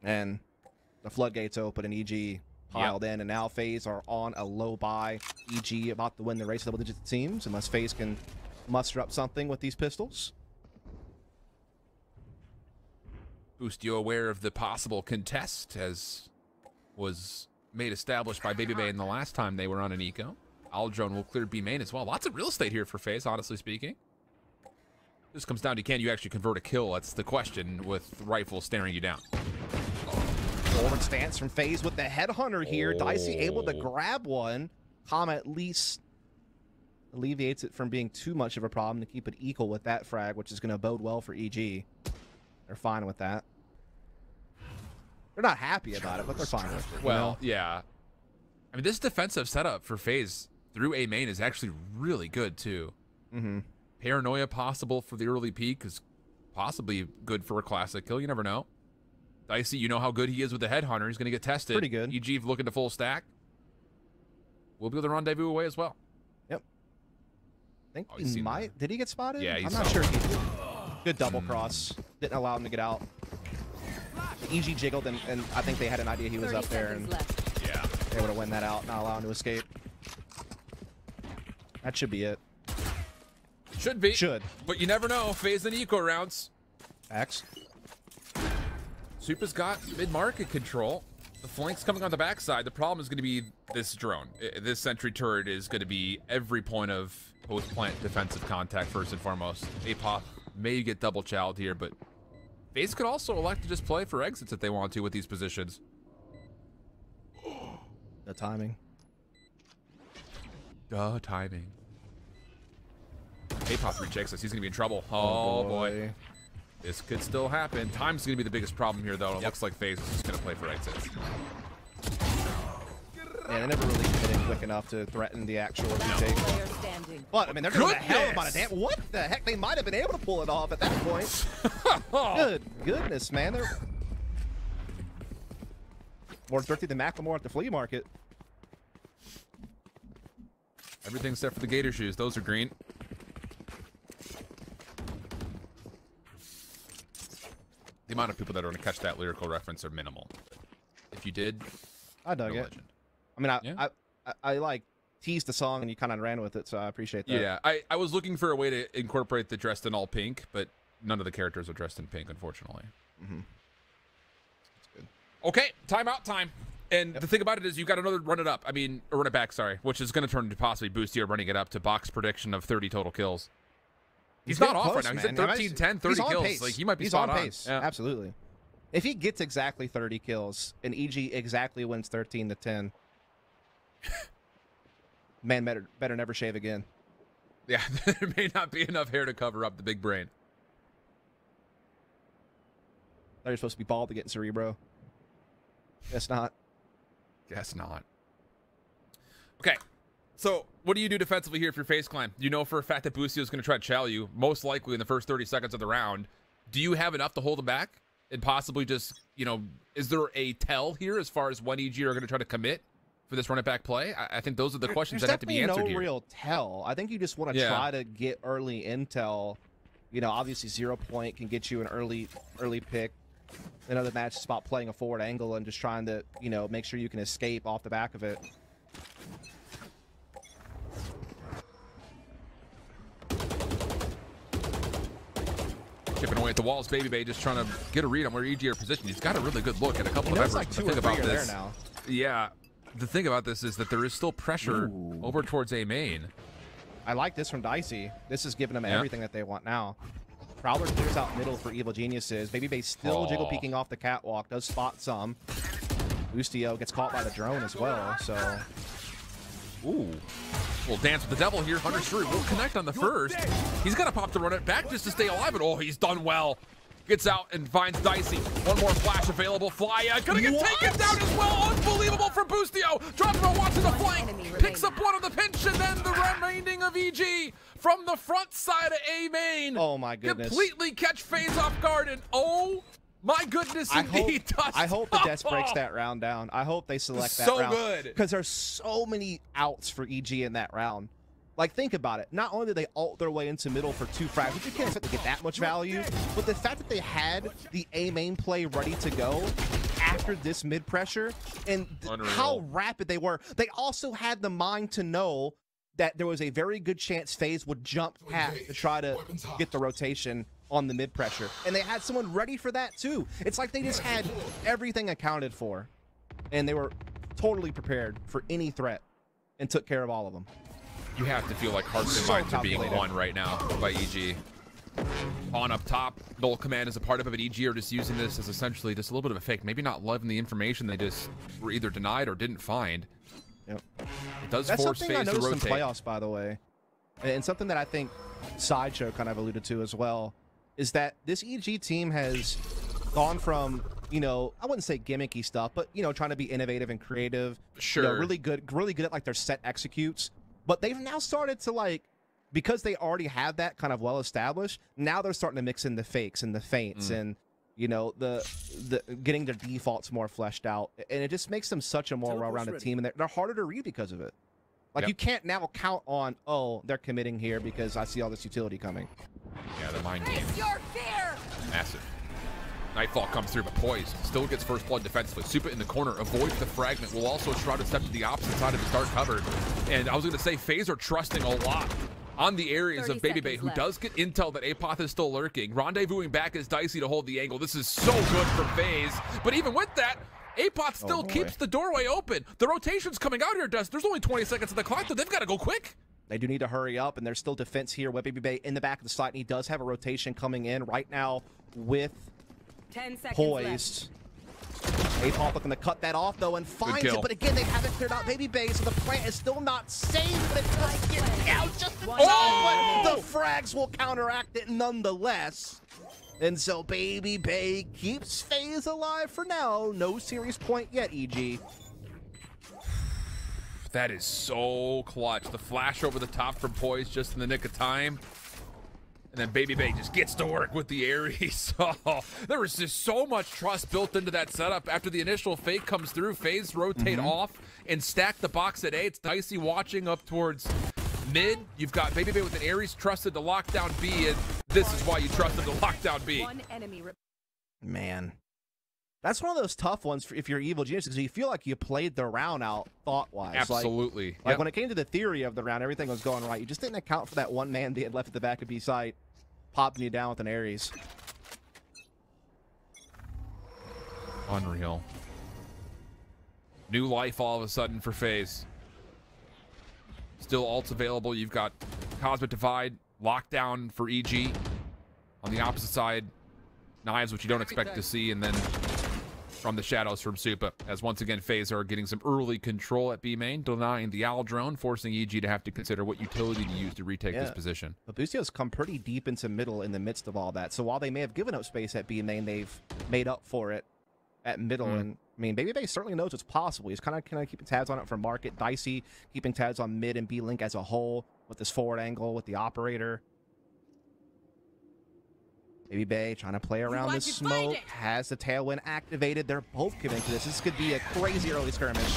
And the floodgates open and EG piled in. And now FaZe are on a low buy. EG about to win the race double digit teams unless FaZe can muster up something with these pistols. Boost, you aware of the possible contest as was made established by Baby Bay in the last time they were on an eco. Aldrone will clear B main as well. Lots of real estate here for FaZe, honestly speaking. This comes down to, can you actually convert a kill? That's the question with rifle staring you down. Forward stance from FaZe with the headhunter here. Dicey able to grab one. Kama at least alleviates it from being too much of a problem to keep it equal with that frag, which is going to bode well for EG. They're fine with that. They're not happy about it, but they're fine with it. Well, yeah. I mean, this defensive setup for FaZe through A main is actually really good, too. Paranoia possible for the early peak is possibly good for a classic kill. You never know. Dicey, you know how good he is with the headhunter. He's going to get tested. Pretty good. EG looking to full stack. We'll be able to rendezvous away as well. Yep. I think he might. Did he get spotted? Yeah, I'm not sure. Good double cross. Didn't allow him to get out. EG jiggled, and I think they had an idea he was up there, and yeah, they able to win that out, not allow him to escape. That should be it. Should be. Should. But you never know. FaZe and eco rounds. X. Supa's got mid-market control. The flank's coming on the backside. The problem is going to be this drone. This sentry turret is going to be every point of post-plant defensive contact first and foremost. APOP may get double chowed here, but FaZe could also elect to just play for exits if they want to with these positions. The timing. The timing. APOP rejects us. He's going to be in trouble. Oh, boy. This could still happen. Time's going to be the biggest problem here, though. It looks like FaZe is just going to play for exits. Yeah, they never really hit in quick enough to threaten the actual retake. But, I mean, they're doing a hell of a damn. What the heck? They might have been able to pull it off at that point. Good goodness, man. They're more thrifty than Macklemore at the flea market. Everything's set for the gator shoes. Those are green. The amount of people that are going to catch that lyrical reference are minimal. If you did, I dug it. Legend. I mean, I like teased the song and you kind of ran with it, so I appreciate that. Yeah, I was looking for a way to incorporate the dressed in all pink, but none of the characters are dressed in pink, unfortunately. That's good. Okay, timeout time. And the thing about it is you got another run it up. I mean, or run it back, sorry, which is going to turn into possibly boost here, running it up to box prediction of 30 total kills. He's not off right now. He's at 13, 10, 30 kills. Pace. Like, he might be He's spot on pace. Yeah. Absolutely. If he gets exactly 30 kills and EG exactly wins 13 to 10, man, better never shave again. Yeah, there may not be enough hair to cover up the big brain. They're supposed to be bald to get in Cerebro. Guess not. Guess not. Okay. So, what do you do defensively here if you're FaZe Clan? You know for a fact that Boostio is going to try to chow you, most likely in the first 30 seconds of the round. Do you have enough to hold him back? And possibly just, you know, is there a tell here as far as when EG are going to try to commit for this run-it-back play? I think those are the questions that have to be answered here. There's no real tell. I think you just want to try to get early intel. You know, obviously 0 point can get you an early pick. Another match is about playing a forward angle and just trying to, you know, make sure you can escape off the back of it. Chipping away at the walls, Baby Bay just trying to get a read on where EG are positioned. He's got a really good look at a couple of efforts. Like the thing about this, the thing about this is that there is still pressure over towards A main. I like this from Dicey. This is giving them everything that they want now. Prowler clears out middle for Evil Geniuses. Baby Bay still jiggle peeking off the catwalk. Does spot some. Boostio gets caught by the drone as well. So, We'll dance with the devil here. Hunter Shrew will connect on the first. He's got to pop to run it back just to stay alive. And he's done well. Gets out and finds Dicey. One more flash available. Fly out. Gonna get taken down as well. Unbelievable from Boostio. Dropping a watch to the flank. Picks up one of the pinch and then the remaining of EG from the front side of A main. Oh my goodness. Completely catch FaZe off guard. And oh My goodness, I hope the Death breaks that round down. I hope they select that round. So good. Because there's so many outs for EG in that round. Like, think about it. Not only did they ult their way into middle for 2 frags, which you can't expect to get that much value, but the fact that they had the A main play ready to go after this mid pressure and how rapid they were. They also had the mind to know that there was a very good chance FaZe would jump half to try to get the rotation on the mid pressure. And they had someone ready for that too. It's like they just had everything accounted for. And they were totally prepared for any threat and took care of all of them. You have to feel like hearts and minds are being won right now by EG. On up top, Null Command is a part of it, but EG are just using this as essentially just a little bit of a fake. Maybe not loving the information they just were either denied or didn't find. Yep. It does That's force something FaZe I to noticed rotate. in playoffs, by the way, and something that I think Sideshow kind of alluded to as well, is that this EG team has gone from, you know, I wouldn't say gimmicky stuff, but, you know, trying to be innovative and creative. Sure. You know, really good at like their set executes. But they've now started to, like, because they already have that kind of well established, now they're starting to mix in the fakes and the feints and, you know, the getting their defaults more fleshed out. And it just makes them such a more well-rounded team, and they're harder to read because of it. Like, you can't now count on, oh, they're committing here because I see all this utility coming. Yeah, the mind game. Your fear. Massive. Nightfall comes through, but Poise still gets first blood defensively. Supa in the corner avoids the fragment. Will also Shrouded step to the opposite side of his dark covered. And I was going to say, FaZe are trusting a lot on the areas of Baby Bay, who does get intel that Apoth is still lurking. Rendezvousing back is Dicey to hold the angle. This is so good for FaZe. But even with that, Apoth still keeps the doorway open. The rotation's coming out here, Dust. There's only 20 seconds of the clock, so they've got to go quick. They do need to hurry up, and there's still defense here with Baby Bay in the back of the site, and he does have a rotation coming in right now with 10 seconds Poised. Apoth looking to cut that off, though, and finds it, but again, they haven't cleared out Baby Bay, so the plant is still not safe, but it does get out just in time, but the frags will counteract it nonetheless. And so Baby Bay keeps FaZe alive for now. No series point yet, EG. That is so clutch. The flash over the top from Poise just in the nick of time. And then Baby Bay just gets to work with the Ares. Oh, there was just so much trust built into that setup. After the initial fake comes through, FaZe rotate off and stack the box at A. It's Dicey watching up towards mid. You've got Baby Bay with an Ares trusted to lock down B, and this is why you trusted to lock down B. Man. That's one of those tough ones for if you're Evil Genius, because you feel like you played the round out thought-wise. Absolutely. Like when it came to the theory of the round, everything was going right. You just didn't account for that one man they had left at the back of B site, popping you down with an Ares. Unreal. New life all of a sudden for FaZe. Still ults available. You've got Cosmic Divide, lockdown for EG. On the opposite side, Knives, which you don't expect to see, and then from the shadows from Supa, as once again FaZe are getting some early control at B main, denying the Owl drone, forcing EG to have to consider what utility to use to retake this position. But Bustio's come pretty deep into middle in the midst of all that, so while they may have given up space at B main, they've made up for it at middle. And I mean, Baby Bay certainly knows what's possible. He's kind of keeping tabs on it for Market. Dicey keeping tabs on mid and B link as a whole with this forward angle with the operator. Baby Bay trying to play around this smoke, has the tailwind activated. They're both committing to this. This could be a crazy early skirmish.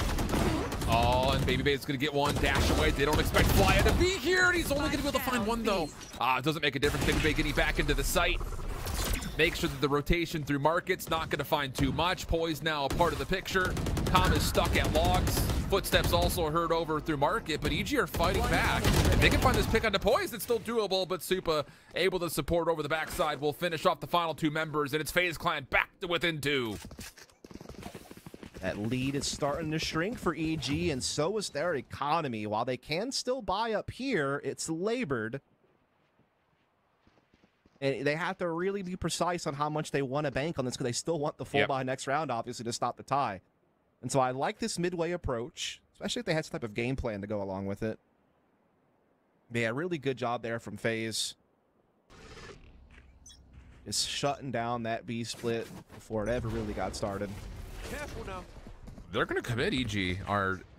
Oh, and Baby Bay is going to get one dash away. They don't expect Flya to be here, and he's only going to be able to find one, though. It doesn't make a difference. Baby Bay getting back into the site. Make sure that the rotation through Market's not going to find too much. Poise now a part of the picture. Tom is stuck at logs. Footsteps also heard over through Market, but EG are fighting back. If they can find this pick onto Poise, it's still doable, but Supa able to support over the backside will finish off the final 2 members, and it's FaZe Clan back to within 2. That lead is starting to shrink for EG, and so is their economy. While they can still buy up here, it's labored. And they have to really be precise on how much they want to bank on this, because they still want the full buy next round, obviously, to stop the tie. And so I like this midway approach, especially if they had some type of game plan to go along with it. But yeah, really good job there from FaZe. Just shutting down that B split before it ever really got started. Careful now. They're going to commit EG.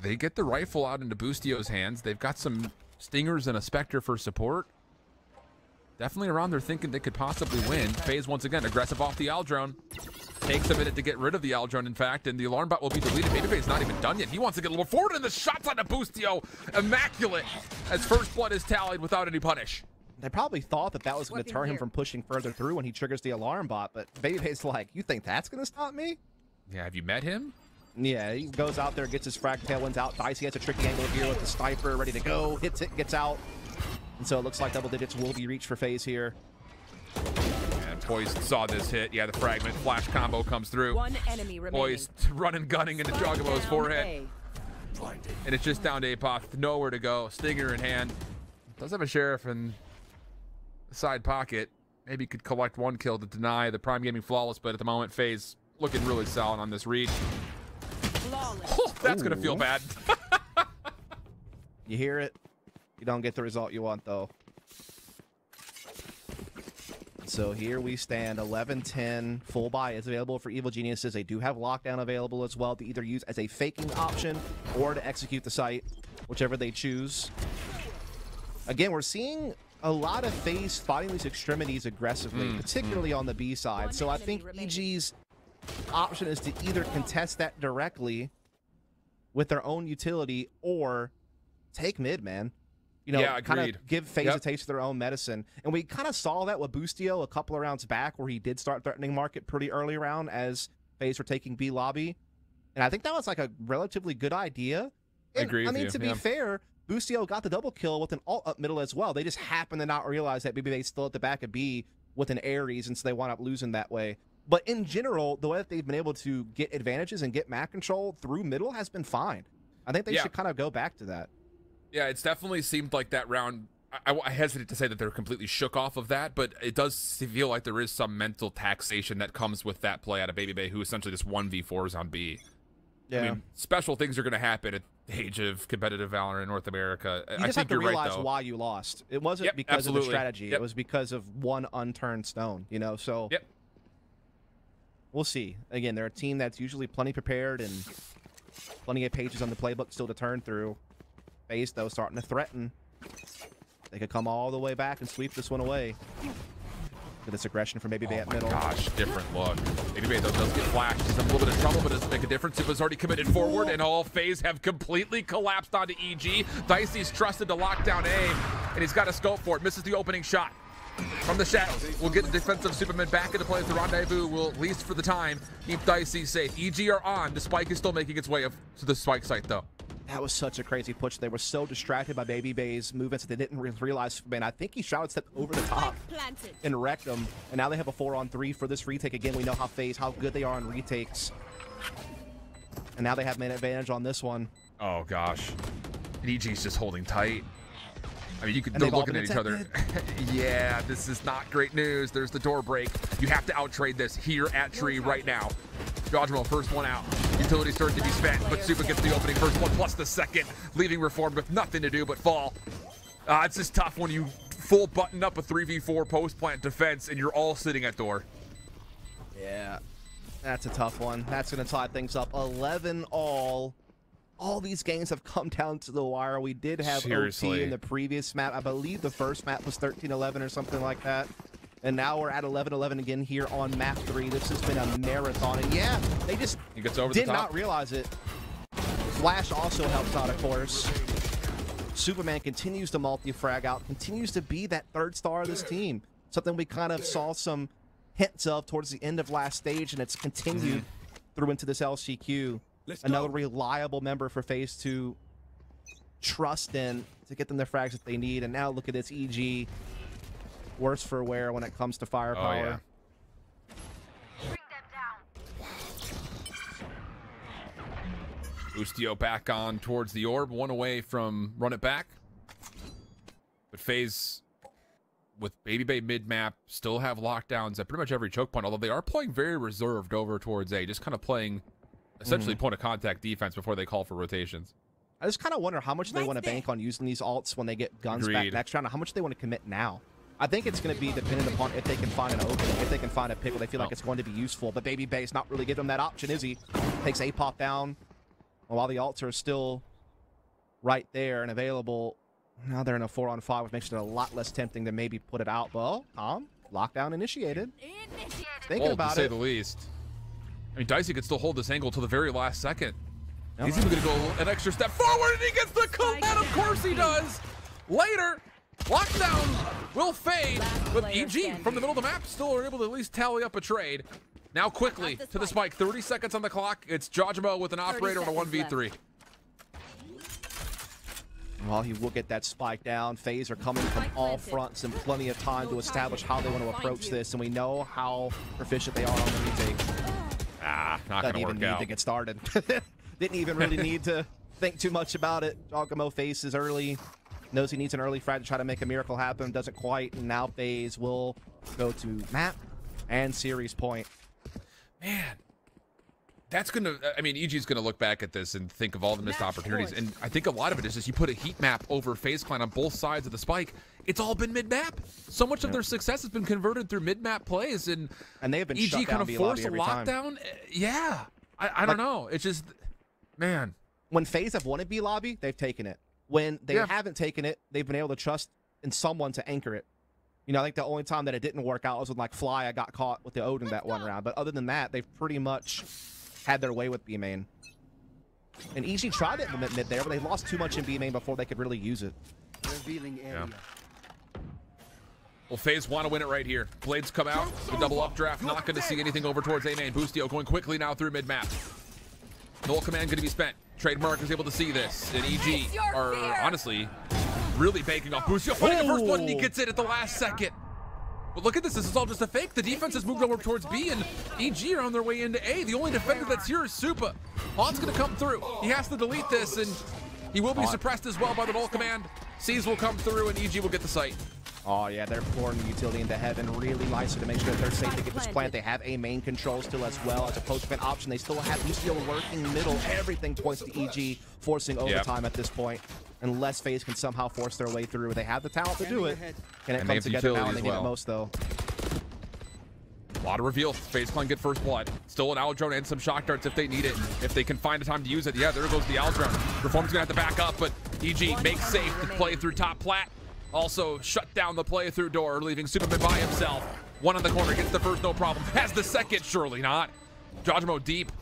They get the rifle out into Boostio's hands. They've got some Stingers and a Spectre for support. definitely around there thinking they could possibly win. FaZe once again aggressive off the Al drone. Takes a minute to get rid of the Al drone, in fact, and the alarm bot will be deleted. Babyface not even done yet. He wants to get a little forward, and the shots on the Boostio, immaculate, as first blood is tallied without any punish. They probably thought that that was going to deter him from pushing further through when he triggers the alarm bot, but Babyface like, you think that's going to stop me? Yeah, have you met him? Yeah, he goes out there, gets his frag tailwinds out. Dicey has a tricky angle here with the sniper ready to go. Hits it, gets out. And so it looks like double digits will be reached for FaZe here. And Poised saw this hit. Yeah, the fragment flash combo comes through. One enemy remaining. Poised running, gunning into Jogamo's forehead. And it's just down to Apoth. Nowhere to go. Stinger in hand. Does have a sheriff in the side pocket. Maybe could collect one kill to deny the Prime Gaming flawless, but at the moment, FaZe looking really solid on this read. Oh, that's going to feel bad. You hear it? You don't get the result you want, though. So here we stand, 11-10. Full buy is available for Evil Geniuses. They do have lockdown available as well to either use as a faking option or to execute the site, whichever they choose. Again, we're seeing a lot of FaZe fighting these extremities aggressively, particularly on the B side. So I think EG's option is to either contest that directly with their own utility or take mid, man. You know, yeah, kind of give FaZe a taste of their own medicine. And we kind of saw that with Boostio a couple of rounds back where he did start threatening market pretty early round as FaZe were taking B lobby. And I think that was like a relatively good idea. And, I agree with I mean, you. to be fair, Boostio got the double kill with an ult up middle as well. They just happened to not realize that maybe they still at the back of B with an Ares, and so they wound up losing that way. But in general, the way that they've been able to get advantages and get map control through middle has been fine. I think they should kind of go back to that. Yeah, it's definitely seemed like that round. I hesitate to say that they're completely shook off of that, but it does feel like there is some mental taxation that comes with that play out of Baby Bay, who essentially just 1v4s on B. Yeah. I mean, special things are going to happen at the age of competitive Valorant in North America. You just have to realize why you lost. It wasn't because of the strategy. It was because of one unturned stone, you know? So we'll see. Again, they're a team that's usually plenty prepared and plenty of pages on the playbook still to turn through. FaZe, though, starting to threaten. They could come all the way back and sweep this one away. With this aggression from Baby Bay at middle. Gosh, different look. Baby Bay, though, does get flashed. He's in a little bit of trouble, but doesn't make a difference. It was already committed forward, and all FaZe have completely collapsed onto EG. Dicey's trusted to lock down A, and he's got a scope for it. Misses the opening shot. From the shadows, we'll get the defensive Superman back into play as the rendezvous will, at least for the time, keep Dicey safe. EG are on. The spike is still making its way up to the spike site, though. That was such a crazy push. They were so distracted by Baby Bay's movements that they didn't realize. Man, I think he shroud stepped over the top and wrecked them. And now they have a 4-on-3 for this retake. Again, we know how good they are on retakes. And now they have main advantage on this one. Oh, gosh. And EG's just holding tight. I mean, they're looking at each other. Yeah, this is not great news. There's the door break. You have to out-trade this here at Tree right now. Dodgewell, first one out. Utility starting to be spent, but Super gets the opening first one plus the second, leaving Reformed with nothing to do but fall. It's just tough when you full button up a 3v4 post-plant defense and you're all sitting at door. Yeah, that's a tough one. That's going to tie things up. 11 all. All these games have come down to the wire. We did have OT in the previous map. I believe the first map was 13-11 or something like that. And now we're at 11-11 again here on map 3. This has been a marathon. And yeah, they just did not realize it. Flash also helps out, of course. Superman continues to multi-frag out, continues to be that third star of this team. Something we kind of saw some hints of towards the end of last stage, and it's continued through into this LCQ. Another reliable member for FaZe to trust in to get them the frags that they need. And now look at this EG. Worse for wear when it comes to firepower. Boostio back on towards the orb, one away from run it back. But FaZe with Baby Bay mid-map still have lockdowns at pretty much every choke point, although they are playing very reserved over towards A, just kind of playing essentially point of contact defense before they call for rotations. I just kind of wonder how much they want to bank on using these alts when they get guns back next round, and how much they want to commit now. I think it's going to be dependent upon if they can find an opening, if they can find a pick where they feel like it's going to be useful. But Baby Bay's not really giving them that option, is he? Takes A-pop down while the alts are still right there and available. Now they're in a 4-on-5, which makes it a lot less tempting to maybe put it out. Well, lockdown initiated. Thinking about to say it. the least. I mean, Dicey could still hold this angle till the very last second. No. He's even going to go an extra step forward, and he gets the collet. Of course he does. Later, lockdown will fade, but EG from the middle of the map still are able to at least tally up a trade. Now quickly to the spike. 30 seconds on the clock. It's Jajimo with an operator on a 1v3. Well, he will get that spike down. FaZe are coming from all fronts and plenty of time to establish how they want to approach this, and we know how proficient they are on the retake. Not going to work out. Doesn't even need to get started. Didn't even really need to think too much about it. Jajimo faces early. Knows he needs an early frag to try to make a miracle happen. Doesn't quite, and now FaZe will go to map and series point. Man, that's going to, I mean, EG's going to look back at this and think of all the missed opportunities. And I think a lot of it is just you put a heat map over FaZe Clan on both sides of the spike. It's all been mid-map. So much of their success has been converted through mid-map plays. And they've been EG shut kind down of forced a lockdown. time. Yeah. I don't know. It's just, man. When FaZe have wanted B lobby, they've taken it. When they haven't taken it, they've been able to trust in someone to anchor it. You know, I think the only time that it didn't work out was when, like, Fly, I got caught with the Odin that one round. But other than that, they've pretty much had their way with B main. And EG tried to implement mid there, but they lost too much in B main before they could really use it. Revealing area. Well, FaZe want to win it right here. Blades come out. The double updraft. Not going to see anything over towards A main. Boostio going quickly now through mid-map. Null command going to be spent. Trademark is able to see this. And EG are, honestly, really banking off Boostio. Finding the first one, and he gets it at the last second. But look at this. This is all just a fake. The defense has moved over towards B, and EG are on their way into A. The only defender that's here is Supa. Haun's going to come through. He has to delete this, and he will be suppressed as well by the null command. C's will come through, and EG will get the site. Oh, yeah, they're pouring the utility into heaven really nicely to make sure that they're safe to get this plant. They have a main control still as well as a post-plant option. They still have Lucio lurking middle. Everything points to EG, forcing overtime at this point. Unless FaZe can somehow force their way through. They have the talent to do it. Can it come together now when they need it most, though? A lot of reveal. FaZe Clan get first blood. Still an owl drone and some shock darts if they need it. If they can find a time to use it, yeah, there goes the owl drone. Reform's going to have to back up, but EG makes safe to play through top plat. Also shut down the play through door, leaving Superman by himself. One on the corner, gets the first, no problem. Has the second, surely not. Jajimo deep,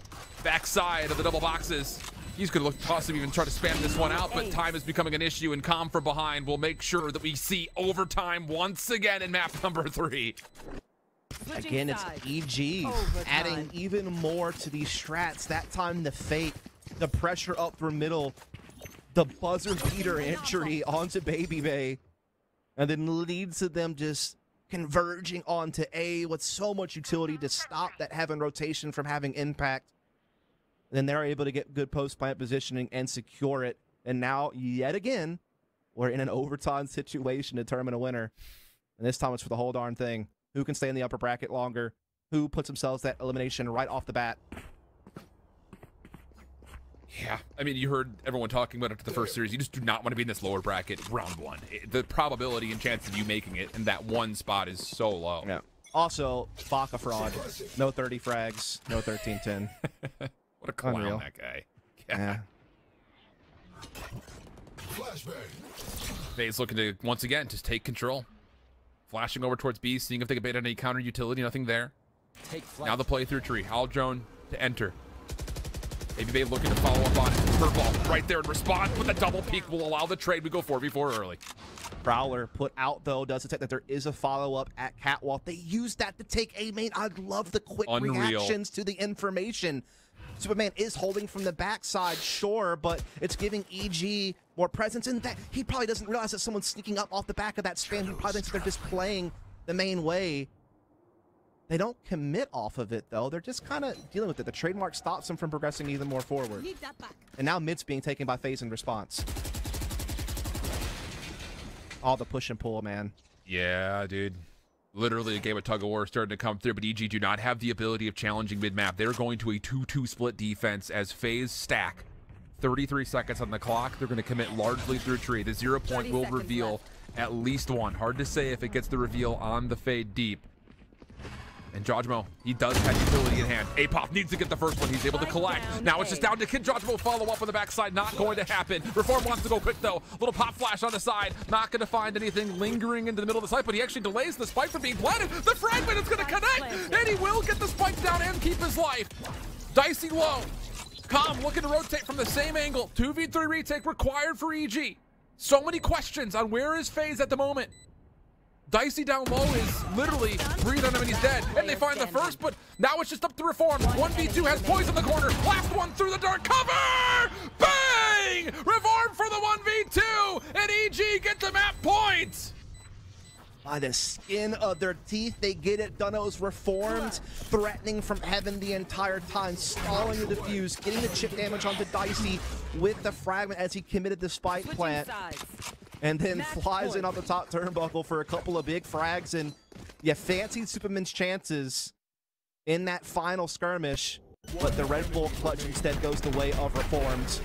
backside of the double boxes. He's going to look possibly even try to spam this one out, but time is becoming an issue, and Calm from behind will make sure that we see overtime once again in map number 3. Again, it's EG adding even more to these strats. That time the fake, the pressure up through middle, the buzzer beater entry onto Baby Bay, and then leads to them just converging onto A with so much utility to stop that heaven rotation from having impact. And then they're able to get good post-plant positioning and secure it. And now, yet again, we're in an overtime situation to determine a winner. And this time it's for the whole darn thing. Who can stay in the upper bracket longer? Who puts themselves that elimination right off the bat? Yeah, I mean, you heard everyone talking about it after the first series. You just do not want to be in this lower bracket round 1. The probability and chance of you making it in that one spot is so low. Yeah. Also, Baka fraud. No 30 frags. No 13-10. What a clown, Unreal. that guy. Yeah. FaZe looking to, once again, just take control. Flashing over towards B, seeing if they can bait on any counter utility. Nothing there. Now the play through tree. Owl drone to enter. Baby Bay looking to follow up on it. Curveball right there in response, but the double peek will allow the trade. We go 4v4 early. Prowler put out, though, does detect that there is a follow-up at Catwalk. They used that to take A main. I love the quick reactions to the information. Superman is holding from the backside, sure, but it's giving EG more presence in that. He probably doesn't realize that someone's sneaking up off the back of that spam. He probably thinks they're just playing the main way. They don't commit off of it, though. They're just kind of dealing with it. The trademark stops them from progressing even more forward. And now mid's being taken by FaZe in response. All the push and pull, man. Yeah, dude. Literally a game of tug-of-war starting to come through, but EG do not have the ability of challenging mid-map. They're going to a 2-2 split defense as FaZe stack. 33 seconds on the clock. They're going to commit largely through tree. The 0 point will reveal at least one. Hard to say if it gets the reveal on the fade deep. And Jojmo, he does have utility in hand. Apop needs to get the first one. He's able to collect. Now it's just down to Kid Jojmo follow up on the backside. Not going to happen. Reform wants to go quick though. Little pop flash on the side. Not going to find anything lingering into the middle of the site, but he actually delays the spike from being planted. The fragment is going to connect, and he will get the spike down and keep his life. Dicey low. Calm looking to rotate from the same angle. 2v3 retake required for EG. So many questions on where is FaZe at the moment. Dicey down low is literally breathe on him and he's dead. And they find the first, but now it's just up to Reform. 1v2 has Poise in the corner. Last one through the dark cover! Bang! Reform for the 1v2! And EG get the map point! By the skin of their teeth, they get it. Dunno's reformed, threatening from heaven the entire time, stalling the defuse, getting the chip damage onto Dicey with the fragment as he committed the spike plant. And then flies in on the top turnbuckle for a couple of big frags. And you fancied Superman's chances in that final skirmish, but the Red Bull clutch instead goes the way of Reformed.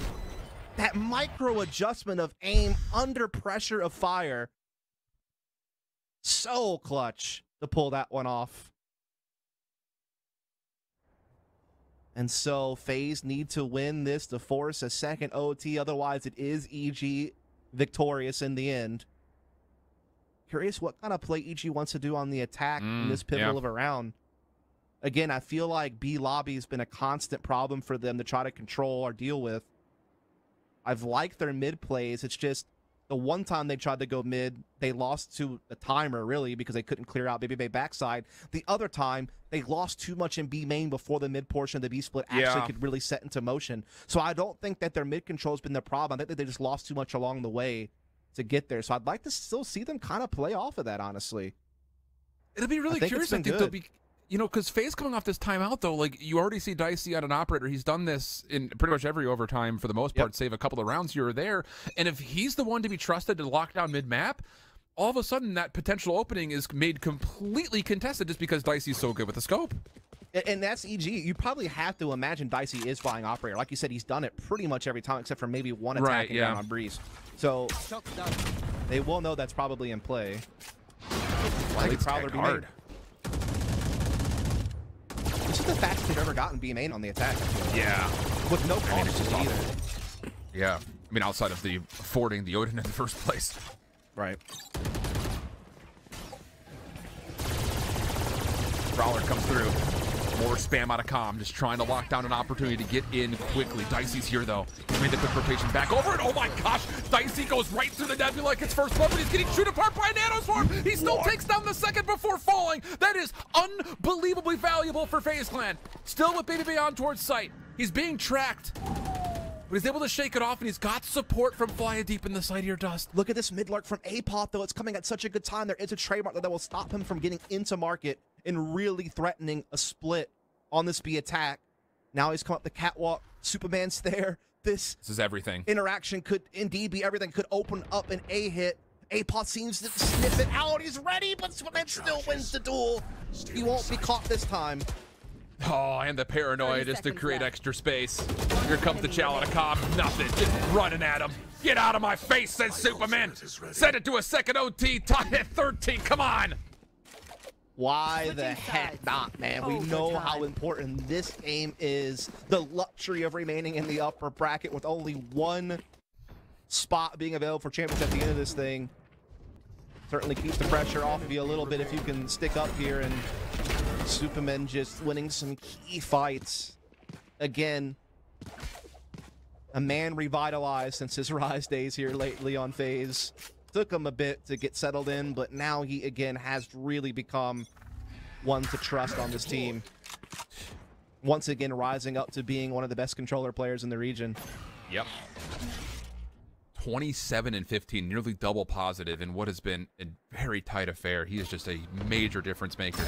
That micro adjustment of aim under pressure of fire, so clutch to pull that one off. And so FaZe need to win this to force a second OT, otherwise it is EG victorious in the end. Curious what kind of play EG wants to do on the attack in this pivotal of a round. Again, I feel like B lobby has been a constant problem for them to try to control or deal with. I've liked their mid plays. It's just the one time they tried to go mid, they lost to the timer, really, because they couldn't clear out Baby Bay backside. The other time, they lost too much in B main before the mid portion of the B split actually could really set into motion. So I don't think that their mid control has been the problem. I think that they just lost too much along the way to get there. So I'd like to still see them kind of play off of that, honestly. It'll be really curious. I think they'll be, you know, because FaZe coming off this timeout, though, like, you already see Dicey on an operator. He's done this in pretty much every overtime for the most part, save a couple of rounds here or there. And if he's the one to be trusted to lock down mid-map, all of a sudden that potential opening is made completely contested just because Dicey's so good with the scope. And that's EG. You probably have to imagine Dicey is flying operator. Like you said, he's done it pretty much every time except for maybe one attack down on Breeze. So they will know that's probably in play. Like Prowler be hard. This is the fastest they've ever gotten B main on the attack. Yeah. With no cost either. Yeah. I mean, outside of the affording the Odin in the first place. Right. Prowler comes through. More spam out of Calm, just trying to lock down an opportunity to get in quickly. Dicey's here, though. He made the quick rotation back over it. Oh my gosh! Dicey goes right through the nebula like it's first blood, but he's getting chewed apart by Nanoswarm. He still takes down the second before falling. That is unbelievably valuable for FaZe Clan. Still with Baby Bay on towards site. He's being tracked. But he's able to shake it off, and he's got support from Flya Deep in the side here, Dust. Look at this mid-lurk from Apop, though. It's coming at such a good time. There is a trademark that will stop him from getting into market and really threatening a split on this B attack. Now he's come up the catwalk. Superman's there. This is everything. Interaction could indeed be everything. Could open up an A hit. Apop seems to sniff it out. He's ready, but Superman still wins the duel. He won't be caught this time. Oh, and the paranoia just to create extra space. Here comes the chow out of Cobb. Nothing. Just running at him. Get out of my face, says Superman. Send it to a second OT. Tie at 13. Come on. Why the heck not, man? We know how important this game is. The luxury of remaining in the upper bracket with only one spot being available for champions at the end of this thing. Certainly keeps the pressure off of you a little bit if you can stick up here, and Superman just winning some key fights. Again, a man revitalized since his rise days here lately on FaZe. Took him a bit to get settled in, but now he again has really become one to trust on this team. Once again, rising up to being one of the best controller players in the region. Yep. 27 and 15, nearly double positive in what has been a very tight affair. He is just a major difference maker.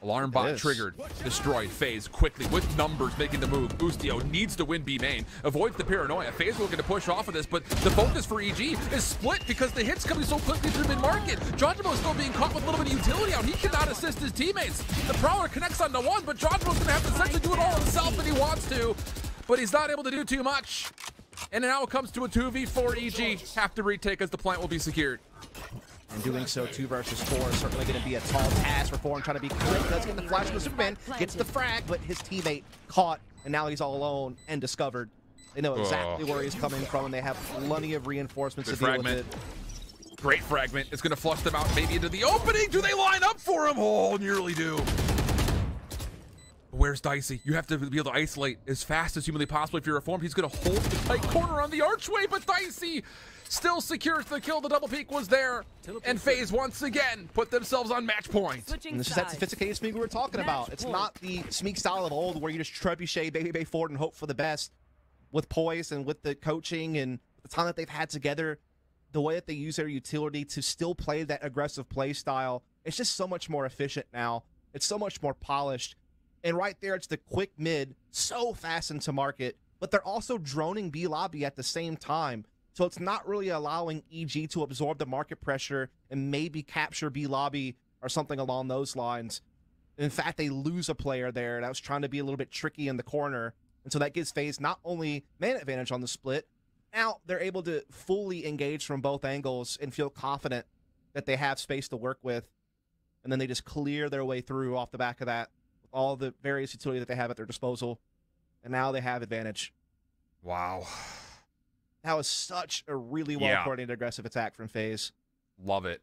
Alarm bot triggered, destroyed. FaZe quickly with numbers making the move. Ustio needs to win B main, avoids the paranoia. FaZe looking to push off of this, but the focus for EG is split because the hits coming so quickly through mid-market. Jojmo is still being caught with a little bit of utility out. He cannot assist his teammates. The Prowler connects onto one, but Jojmo's gonna have to essentially do it all himself if he wants to, but he's not able to do too much. And now it comes to a 2v4 EG. Have to retake as the plant will be secured. And doing so 2 versus 4 is certainly going to be a tall task for Foreign, trying to be quick. Does get the flash from the Superman, gets the frag, but his teammate caught, and now he's all alone and discovered. They know exactly where he's coming from, and they have plenty of reinforcements to deal with it. Great fragment. It's going to flush them out maybe into the opening. Do they line up for him? Oh, nearly do. Where's Dicey? You have to be able to isolate as fast as humanly possible. If you're reformed, he's going to hold the tight corner on the archway, but Dicey still secures the kill. The double peek was there, and FaZe once again put themselves on match point. And this is that sophisticated Smeek we were talking about. It's not the Smeek style of old where you just trebuchet Baby Bay forward and hope for the best. With poise and with the coaching and the time that they've had together, the way that they use their utility to still play that aggressive play style, it's just so much more efficient now. It's so much more polished. And right there, it's the quick mid, so fast into market, but they're also droning B lobby at the same time. So it's not really allowing EG to absorb the market pressure and maybe capture B lobby or something along those lines. In fact, they lose a player there that was trying to be a little bit tricky in the corner. And so that gives FaZe not only man advantage on the split, now they're able to fully engage from both angles and feel confident that they have space to work with. And then they just clear their way through off the back of that, with all the various utility that they have at their disposal. And now they have advantage. Wow. That was such a really well-coordinated aggressive attack from FaZe. Love it.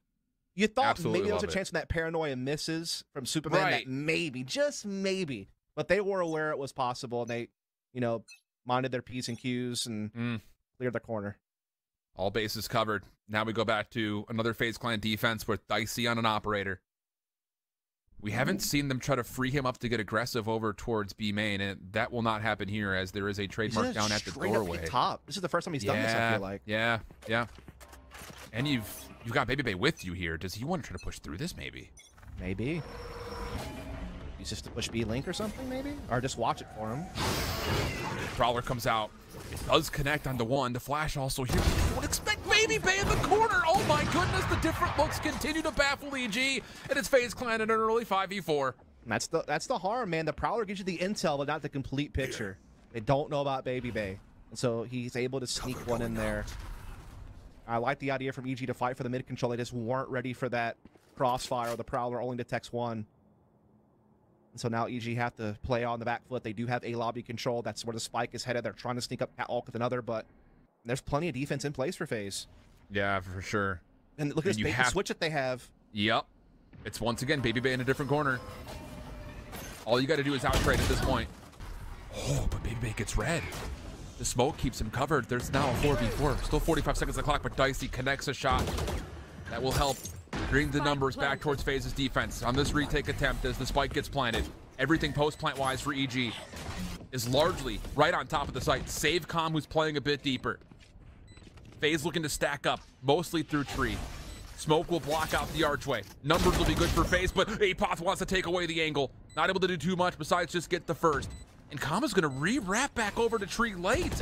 You thought Absolutely maybe there was a chance when that paranoia misses from Superman, that maybe, just maybe. But they were aware it was possible, and they, you know, minded their P's and Q's and cleared the corner. All bases covered. Now we go back to another FaZe Clan defense with Dicey on an operator. We haven't seen them try to free him up to get aggressive over towards B main, and that will not happen here as there is a trademark down at the doorway. Top. This is the first time he's done this, I feel like. Yeah. And you've got Baby Bay with you here. Does he want to try to push through this, maybe? Maybe. He's just to push B link or something, maybe? Or just watch it for him. Prowler comes out. It does connect on the one. The flash also here. You would expect Baby Bay in the corner. Oh my goodness, the different looks continue to baffle EG. And it's FaZe Clan in an early 5v4. That's the harm, man. The Prowler gives you the intel, but not the complete picture. They don't know about Baby Bay. And so he's able to sneak one in there. I like the idea from EG to fight for the mid control. They just weren't ready for that crossfire. The Prowler only detects one. And so now EG have to play on the back foot. They do have A lobby control. That's where the spike is headed. They're trying to sneak up Catwalk with another, but there's plenty of defense in place for FaZe. Yeah, for sure. And look at this bait switch that they have. Yep. It's once again Baby Bay in a different corner. All you got to do is outtrade at this point. Oh, but Baby Bay gets red. The smoke keeps him covered. There's now a 4v4. Still 45 seconds on the clock, but Dicey connects a shot. That will help bring the numbers back towards FaZe's defense on this retake attempt as the spike gets planted. Everything post-plant wise for EG is largely right on top of the site. Save Com, who's playing a bit deeper. FaZe looking to stack up, mostly through tree. Smoke will block out the archway. Numbers will be good for FaZe, but Apoth wants to take away the angle. Not able to do too much besides just get the first. And Com is going to re-wrap back over to tree late.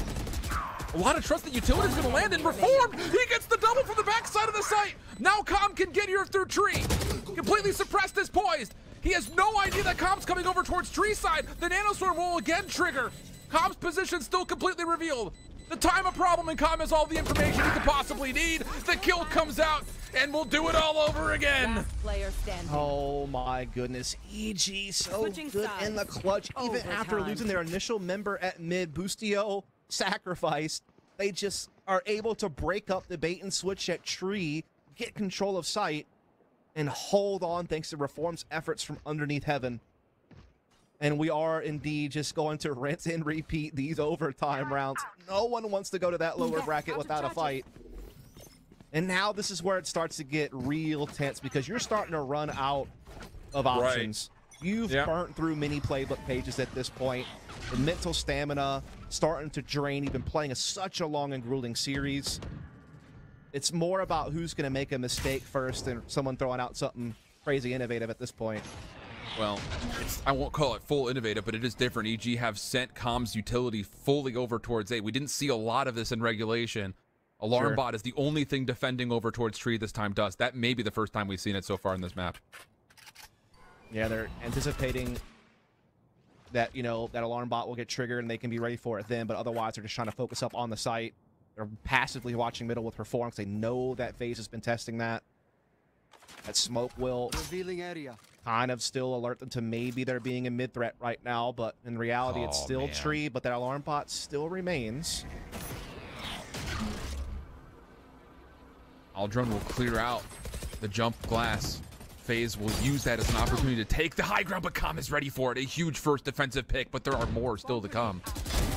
A lot of trust that Utility is going to land in Reformed. He gets the double from the backside of the site. Now Com can get here through tree. Completely suppressed is poised. He has no idea that Com's coming over towards tree side. The nanostorm will again trigger. Com's position still completely revealed. The time of problem, and Com has all the information he could possibly need. The kill comes out, and we'll do it all over again. Oh my goodness. EG so good in the clutch. Even after losing their initial member at mid, Boostio sacrificed. They just are able to break up the bait and switch at tree, get control of site, and hold on thanks to Reform's efforts from underneath heaven. And we are indeed just going to rinse and repeat these overtime rounds. No one wants to go to that lower bracket without a fight. And now this is where it starts to get real tense because you're starting to run out of options. You've burnt through many playbook pages at this point. The mental stamina starting to drain. You've been playing such a long and grueling series. It's more about who's going to make a mistake first than someone throwing out something crazy innovative at this point. Well, I won't call it full innovative, but it is different. EG have sent Com's utility fully over towards A. We didn't see a lot of this in regulation. Alarm bot is the only thing defending over towards tree this time. Dust. That may be the first time we've seen it so far in this map. Yeah, they're anticipating that, you know, that alarm bot will get triggered and they can be ready for it then, but otherwise they're just trying to focus up on the site. They're passively watching middle with Reform because they know that FaZe has been testing that. That smoke will Revealing area. kind of still alert them to maybe there being a mid threat right now, but in reality, it's still man. tree, but that alarm bot still remains. Aldrone will clear out the jump glass. FaZe will use that as an opportunity to take the high ground, but Calm is ready for it. A huge first defensive pick, but there are more still to come.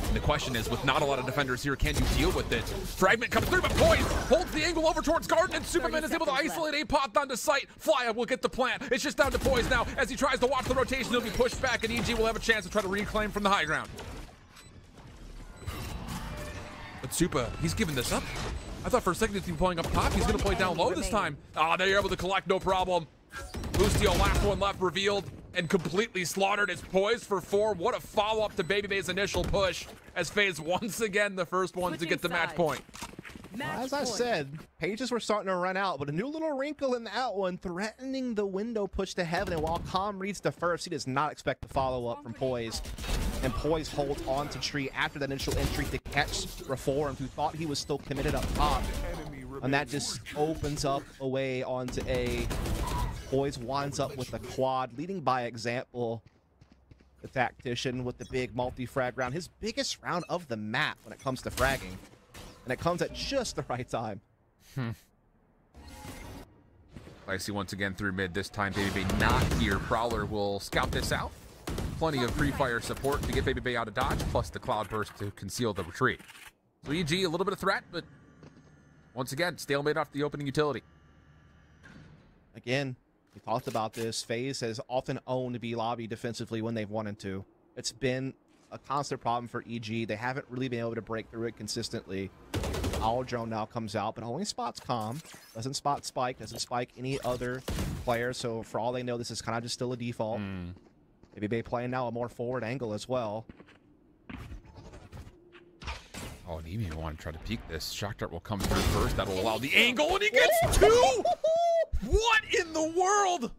And the question is, with not a lot of defenders here, can you deal with it? Fragment comes through, but Poise holds the angle over towards Garden, and Superman is able to isolate Apoth onto sight. Flya will get the plant. It's just down to Poise now. As he tries to watch the rotation, he'll be pushed back, and EG will have a chance to try to reclaim from the high ground. But Supa, he's giving this up. I thought for a second he'd be playing up top. He's going to play down low this time. Ah, they're able to collect, no problem. Lucio, last one left, revealed and completely slaughtered. It's Poised for 4. What a follow-up to BabyBay's initial push as FaZe once again the first ones to get the match point. As I said, pages were starting to run out, but a new little wrinkle in that one, threatening the window push to heaven. And while Calm reads the first, he does not expect the follow-up from Poise. And Poise holds on to Tree after that initial entry to catch Reformed, who thought he was still committed up top. And that just opens up a way onto A. Poise winds up with the quad, leading by example. The Tactician with the big multi-frag round, his biggest round of the map when it comes to fragging. And it comes at just the right time. Icy once again through mid, this time BabyBay not here. Prowler will scout this out. Plenty of pre-fire support to get BabyBay out of dodge, plus the cloud burst to conceal the retreat. So EG, a little bit of threat, but once again, stalemate off the opening utility. Again, we talked about this. FaZe has often owned B lobby defensively when they've wanted to. It's been a constant problem for EG. They haven't really been able to break through it consistently. Aldrone now comes out, but only spots Calm. Doesn't spot Spike, doesn't spike any other player. So for all they know, this is kind of just still a default. BabyBay playing now a more forward angle as well. Oh, and he even want to try to peek this. Shock Dart will come through first. That will allow the angle, and he gets 2! What in the world?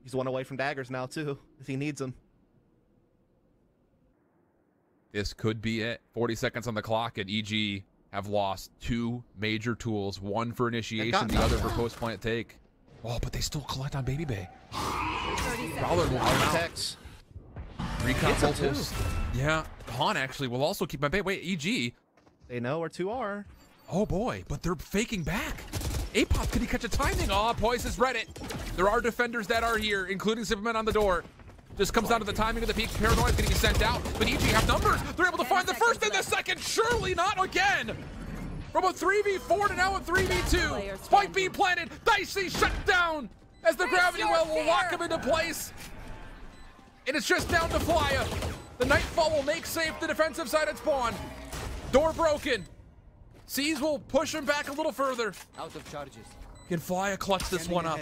He's one away from daggers now, too, if he needs them. This could be it. 40 seconds on the clock, and EG have lost 2 major tools. One for initiation, the other for post-plant take. Oh, but they still collect on BabyBay. Prowler will come out. Recon vocals. Yeah, Han actually will also keep my bay. Wait, EG. They know where 2 are. Oh boy, but they're faking back. Apoth, could he catch a timing? Oh, Poise has read it. There are defenders that are here, including Superman on the door. Just comes down to the timing of the peak. Paranoia is going to be sent out, but EG have numbers. They're able to find the first and the second. Surely not again. From a 3v4 to now a 3v2. Spike being planted. Dicey shut down as the gravity well will lock him into place. And it's just down to Flya. The Nightfall will make safe the defensive side at spawn. Door broken. Seas will push him back a little further. Out of charges. Can Flya clutch this one up?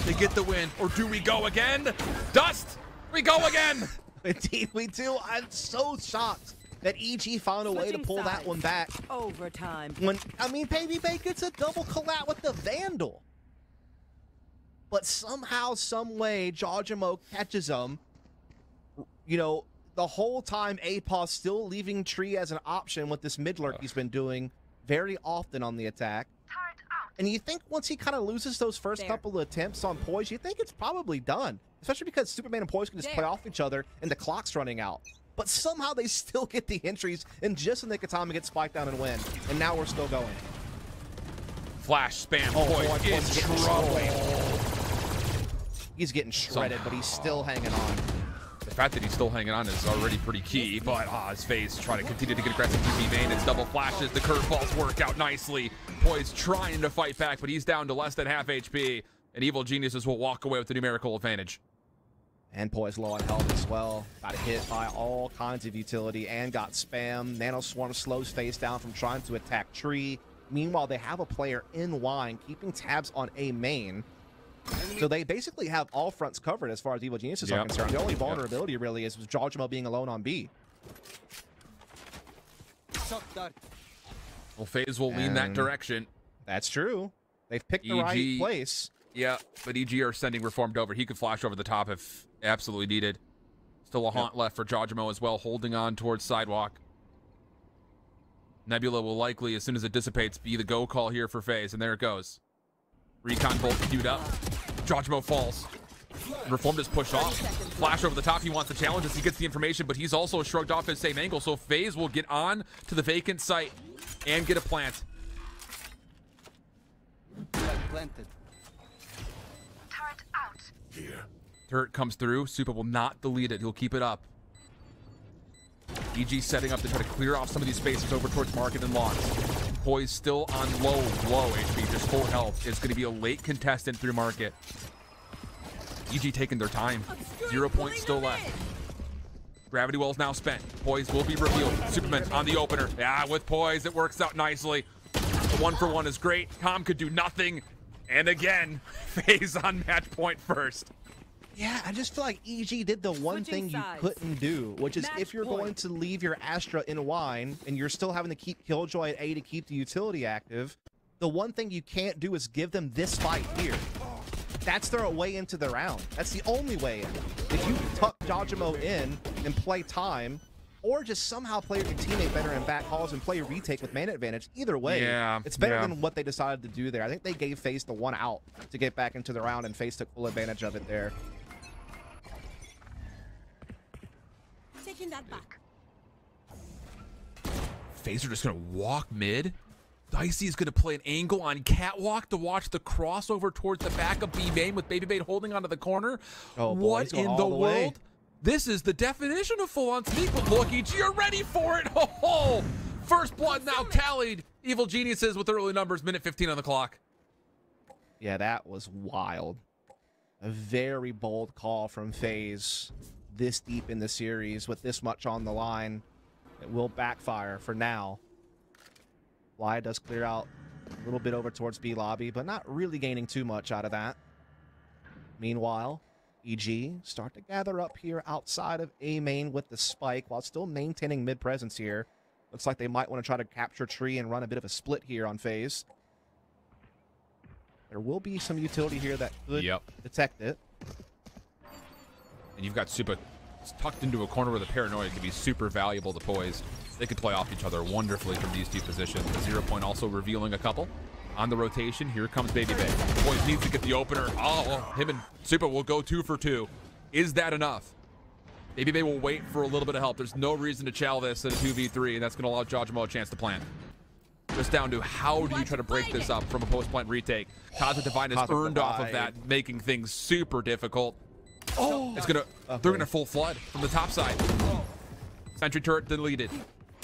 They get the win, or do we go again? Dust, we go again. Indeed we do. I'm so shocked that EG found a way to pull that one back. Overtime. When, I mean, BabyBay gets a double collat with the Vandal. But somehow, some way, Jawjamo catches him. You know, the whole time Apoth still leaving Tree as an option with this mid lurk he's been doing very often on the attack. And you think once he kind of loses those first couple of attempts on Poise, you think it's probably done. Especially because Superman and Poise can just play off each other and the clock's running out. But somehow they still get the entries in just the nick of time to get spiked down and win. And now we're still going. Flash spam. Poise in trouble. He's getting shredded, but he's still hanging on. The fact that he's still hanging on is already pretty key, but his FaZe trying to continue to get aggressive UV main. It's double flashes. The curveballs work out nicely. Poise trying to fight back, but he's down to less than half HP, and Evil Geniuses will walk away with the numerical advantage. And Poise low on health as well. Got hit by all kinds of utility and got spam. Nano Swarm slows FaZe down from trying to attack Tree. Meanwhile, they have a player in line keeping tabs on A main. So they basically have all fronts covered as far as Evil Geniuses are concerned. The only vulnerability really is Jawjamo being alone on B. Well, FaZe will lean that direction. That's true. They've picked the right place. Yeah, but EG are sending Reformed over. He could flash over the top if absolutely needed. Still a haunt left for Jawjamo as well, holding on towards Sidewalk. Nebula will likely, as soon as it dissipates, be the go call here for FaZe, and there it goes. Recon bolt queued up. Jojmo falls. Reformed is pushed off. Flash over the top. He wants the challenge as he gets the information, but he's also shrugged off his same angle. So FaZe will get on to the vacant site and get a plant. Planted. Turret out. Here. Turret comes through. Supa will not delete it. He'll keep it up. EG setting up to try to clear off some of these spaces over towards market and locks. Poise still on low HP, just full health. It's going to be a late contestant through market. EG taking their time. 0 points still left. Gravity Well's now spent. Poise will be revealed. Superman on the opener. Yeah, with Poise, it works out nicely. The 1-for-1 is great. Com could do nothing. And again, FaZe on match point first. Yeah, I just feel like EG did the one thing you couldn't do, which is if you're going to leave your Astra in wine and you're still having to keep Killjoy at A to keep the utility active, the one thing you can't do is give them this fight here. That's their way into the round. That's the only way in. If you tuck Jojmo in and play time, or just somehow play your teammate better in back calls and play a retake with man advantage, either way, it's better than what they decided to do there. I think they gave FaZe the one out to get back into the round, and FaZe took full advantage of it there. Taking that back. FaZe are just going to walk mid. Dicey is going to play an angle on Catwalk to watch the crossover towards the back of B main with Babybait holding onto the corner. Oh, boy, what in the world? This is the definition of full-on sneak, but look, EG, you're ready for it. Oh, first blood now tallied. Evil Geniuses with early numbers, minute 15 on the clock. Yeah, that was wild. A very bold call from FaZe this deep in the series with this much on the line. It will backfire for now. Fly does clear out a little bit over towards B lobby, but not really gaining too much out of that. Meanwhile, EG start to gather up here outside of A main with the spike while still maintaining mid presence here. Looks like they might want to try to capture tree and run a bit of a split here on FaZe. There will be some utility here that could detect it. And you've got Supa tucked into a corner where the paranoia can be super valuable to Poise. They could play off each other wonderfully from these two positions. The 0 point also revealing a couple. On the rotation, here comes Babybait. Poise needs to get the opener. Oh, well, him and Supa will go 2 for 2. Is that enough? Babybait will wait for a little bit of help. There's no reason to chow this at a 2v3, and that's going to allow Jojmo a chance to plant. Just down to how do you try to break this up from a post-plant retake. Cosmic Divine has earned off of that, making things super difficult. Oh, it's gonna they're gonna full flood from the top side. Sentry turret deleted.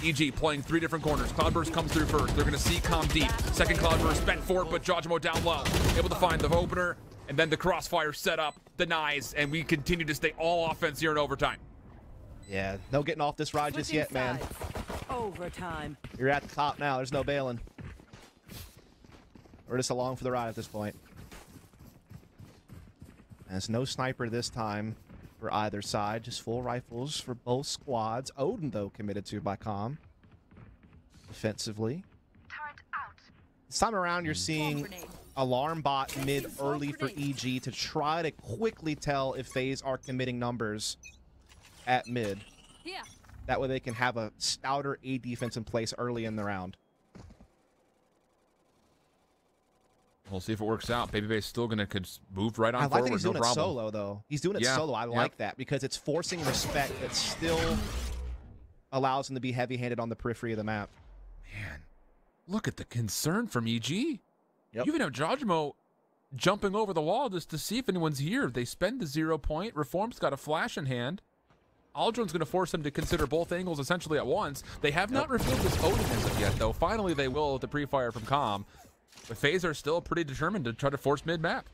EG playing 3 different corners. Cloudburst comes through first. They're gonna see Com deep. Second Cloudburst spent for it, but Jojmo down low. Able to find the opener, and then the crossfire set up, denies, and we continue to stay all offense here in overtime. Yeah, no getting off this ride just yet, man. Overtime. You're at the top now. There's no bailing. We're just along for the ride at this point. There's no sniper this time for either side. Just full rifles for both squads. Odin, though, committed to by Com. Defensively. Turret out. This time around, you're seeing alarm bot mid early for EG to try to quickly tell if FaZe are committing numbers at mid. Yeah. That way they can have a stouter A defense in place early in the round. We'll see if it works out. Babybait's still going to move right on I like forward. that he's doing it solo, though. He's doing it solo. I like that because it's forcing respect that still allows him to be heavy-handed on the periphery of the map. Man, look at the concern from EG. You even have Jojmo jumping over the wall just to see if anyone's here. They spend the 0 point. Reform's got a flash in hand. Aldrin's going to force him to consider both angles essentially at once. They have not revealed this Odin as of yet, though. Finally, they will with the pre-fire from Com. But FaZe are still pretty determined to try to force mid-map.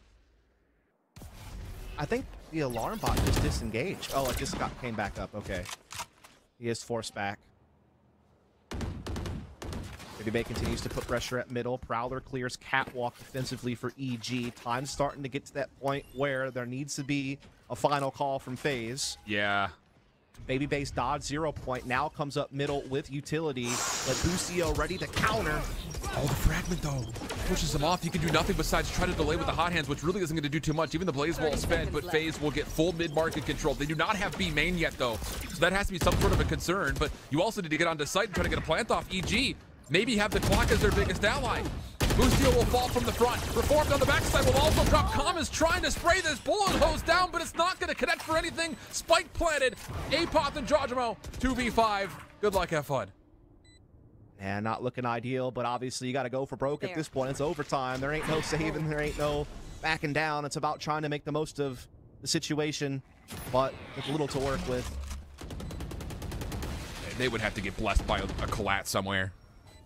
I think the alarm bot just disengaged. Oh, it just came back up. Okay. He is forced back. Babybait continues to put pressure at middle. Prowler clears Catwalk defensively for EG. Time's starting to get to that point where there needs to be a final call from FaZe. Yeah. Babybait's dodge 0 point now comes up middle with utility. But Lucio ready to counter. Oh, the fragment, though, pushes him off. He can do nothing besides try to delay with the hot hands, which really isn't going to do too much. Even the Blaze Wall spent, but FaZe will get full mid-market control. They do not have B main yet, though, so that has to be some sort of a concern. But you also need to get onto site and try to get a plant off. EG maybe have the clock as their biggest ally. Boostio will fall from the front. Reformed on the backside will also drop. Calm is trying to spray this bullet hose down, but it's not going to connect for anything. Spike planted. Apoth and Jojimo, 2v5. Good luck, have fun. And not looking ideal, but obviously you got to go for broke at this point. It's overtime. There ain't no saving. There ain't no backing down. It's about trying to make the most of the situation, but with little to work with. They would have to get blessed by a collat somewhere.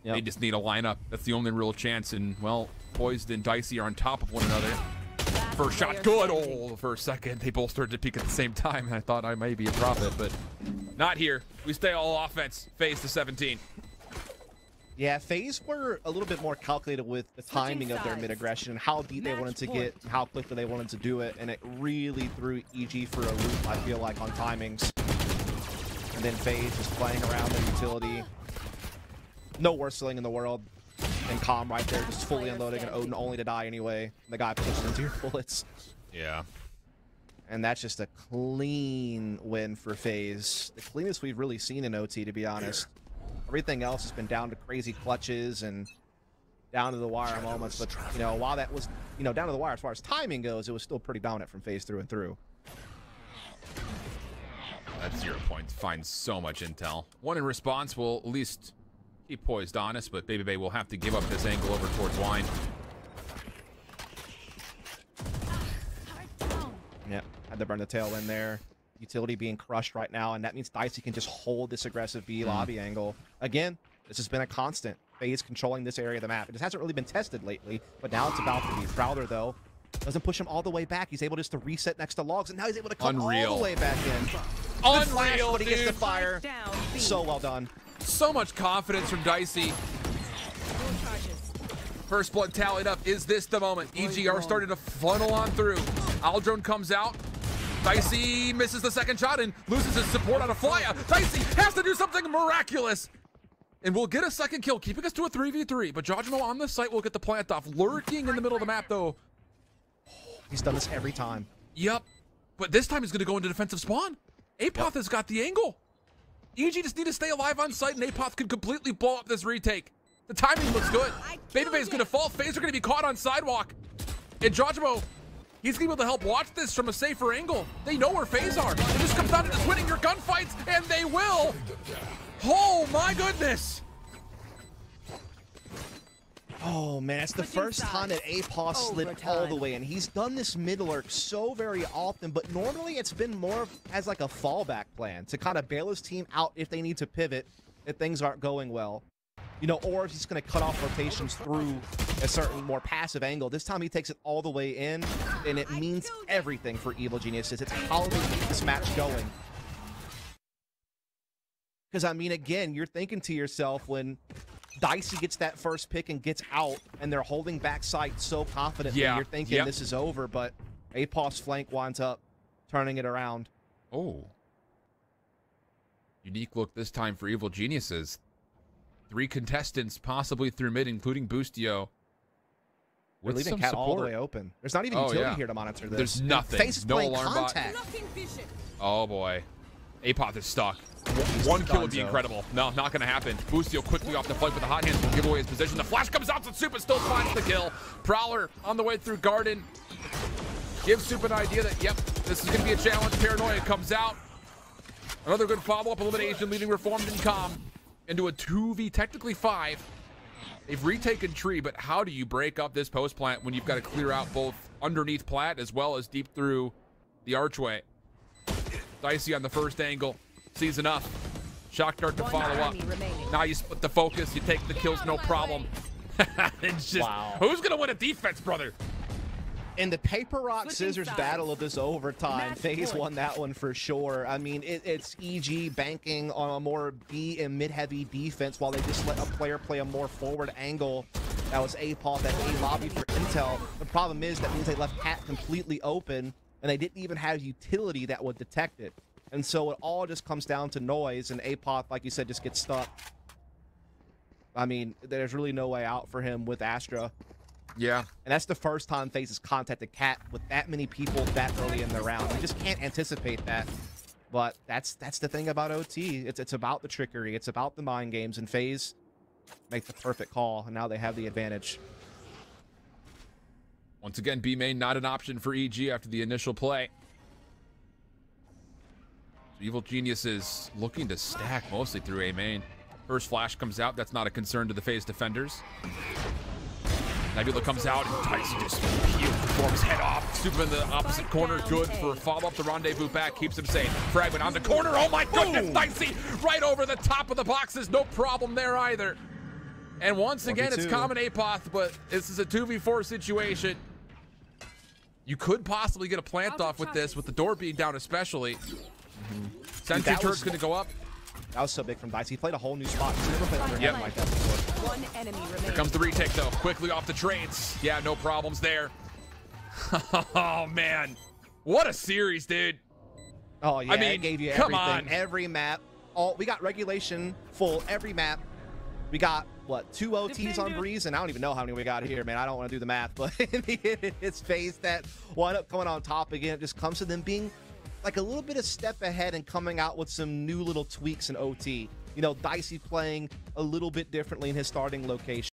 Yep. They just need a lineup. That's the only real chance. And, well, Poised and Dicey are on top of one another. First shot, good. Oh, for a second, they both started to peak at the same time. And I thought I may be a prophet, but not here. We stay all offense. FaZe to 17. Yeah, FaZe were a little bit more calculated with the timing of their mid-aggression and how deep they wanted to get, and how quickly they wanted to do it, and it really threw EG for a loop, I feel like, on timings. And then FaZe just playing around their utility. No worse ceiling in the world. And Calm right there, just fully unloading an Odin only to die anyway. The guy pushed into your bullets. Yeah. And that's just a clean win for FaZe. The cleanest we've really seen in OT, to be honest. Everything else has been down to crazy clutches and down to the wire moments. But, you know, while that was, you know, down to the wire as far as timing goes, it was still pretty dominant from FaZe through and through. That 0 points finds so much intel. One in response will at least keep Poised honest, but Baby Bay will have to give up this angle over towards Wine. Yep, had to burn the tailwind there. Utility being crushed right now, and that means Dicey can just hold this aggressive B lobby angle. Again, this has been a constant. FaZe controlling this area of the map. It just hasn't really been tested lately, but now it's about to be. Prowler, though, doesn't push him all the way back. He's able just to reset next to Logs, and now he's able to come all the way back in. Unreal, flash, but he gets dude. the fire. So well done. So much confidence from Dicey. First blood tallied up. Is this the moment? EGR started to funnel on through. Aldrone comes out. Dicey misses the second shot and loses his support on a fly-out. Dicey has to do something miraculous. And we'll get a second kill, keeping us to a 3v3. But Jojimo on the site will get the plant off. Lurking in the middle of the map, though. He's done this every time. Yep. But this time he's going to go into defensive spawn. Apoth has got the angle. EG just need to stay alive on site, and Apoth could completely blow up this retake. The timing looks good. Baby Bay is going to fall. FaZe are going to be caught on sidewalk. And Jojimo, he's going to be able to help watch this from a safer angle. They know where FaZe are. It just comes down to just winning your gunfights, and they will. Oh, my goodness. Oh, man, it's the first time that Apoth slipped all the way in. He's done this mid lurk so very often, but normally it's been more as like a fallback plan to kind of bail his team out if they need to pivot, if things aren't going well. You know, or if he's going to cut off rotations through a certain more passive angle. This time he takes it all the way in, and it means everything for Evil Geniuses. It's how they keep this match going. Because, I mean, again, you're thinking to yourself when Dicey gets that first pick and gets out, and they're holding back sight so confidently, you're thinking this is over, but Apoth's flank winds up turning it around. Oh. Unique look this time for Evil Geniuses. 3 contestants, possibly through mid, including Boostio. We're leaving Cat all the way open. There's not even utility here to monitor this. There's nothing. FaZe is no playing alarm contact. Oh, boy. Apoth is stuck. One kill would be incredible. No, not going to happen. Boostio quickly off the flank with the hot hands will give away his position. The flash comes out, so Supa still finds the kill. Prowler on the way through Garden. Gives Supa an idea that, yep, this is going to be a challenge. Paranoia comes out. Another good follow-up elimination, leading Reformed and Calm into a 2v, technically 5. They've retaken Tree, but how do you break up this post plant when you've got to clear out both underneath plat as well as deep through the archway? Dicey on the first angle, sees enough. Shock dart to follow up. Now you split the focus, you take the kills, no problem. It's just, who's gonna win a defense, brother? In the paper, rock, scissors battle of this overtime, FaZe won that one for sure. I mean, it's EG banking on a more B and mid-heavy defense while they just let a player play a more forward angle. That was Apoth at A lobby for intel. The problem is that means they left Cat completely open, and they didn't even have utility that would detect it. And so it all just comes down to noise, and Apoth, like you said, just gets stuck. I mean, there's really no way out for him with Astra. Yeah. And that's the first time FaZe has contacted Cat with that many people that early in the round. We just can't anticipate that. But that's the thing about OT. It's about the trickery. It's about the mind games. And FaZe make the perfect call, and now they have the advantage. Once again, B main not an option for EG after the initial play. So Evil Genius is looking to stack mostly through A main. First flash comes out. That's not a concern to the FaZe defenders. Nebula comes out and Tyson just performs head off. Super in the opposite corner. Good for follow up the rendezvous back. Keeps him safe. Fragment on the corner. Oh my goodness, Dicey right over the top of the boxes. No problem there either. And once again, it's common Apoth, but this is a 2v4 situation. You could possibly get a plant off with this, with the door being down especially. Sentry turret's going to go up. That was so big from Dice. He played a whole new spot. He's never played under him like that before. One enemy remaining. Here comes the retake, though. Quickly off the trades. Yeah, no problems there. Oh, man. What a series, dude. Oh, yeah, I mean, it gave you come everything. on. Every map. We got regulation full every map. We got, what, 2 OTs on Breeze? And I don't even know how many we got here, man. I don't want to do the math. But in the end, it's FaZe that wound up coming on top again. It just comes to them being like a little bit of step ahead and coming out with some new little tweaks in OT. You know, Dicey playing a little bit differently in his starting location.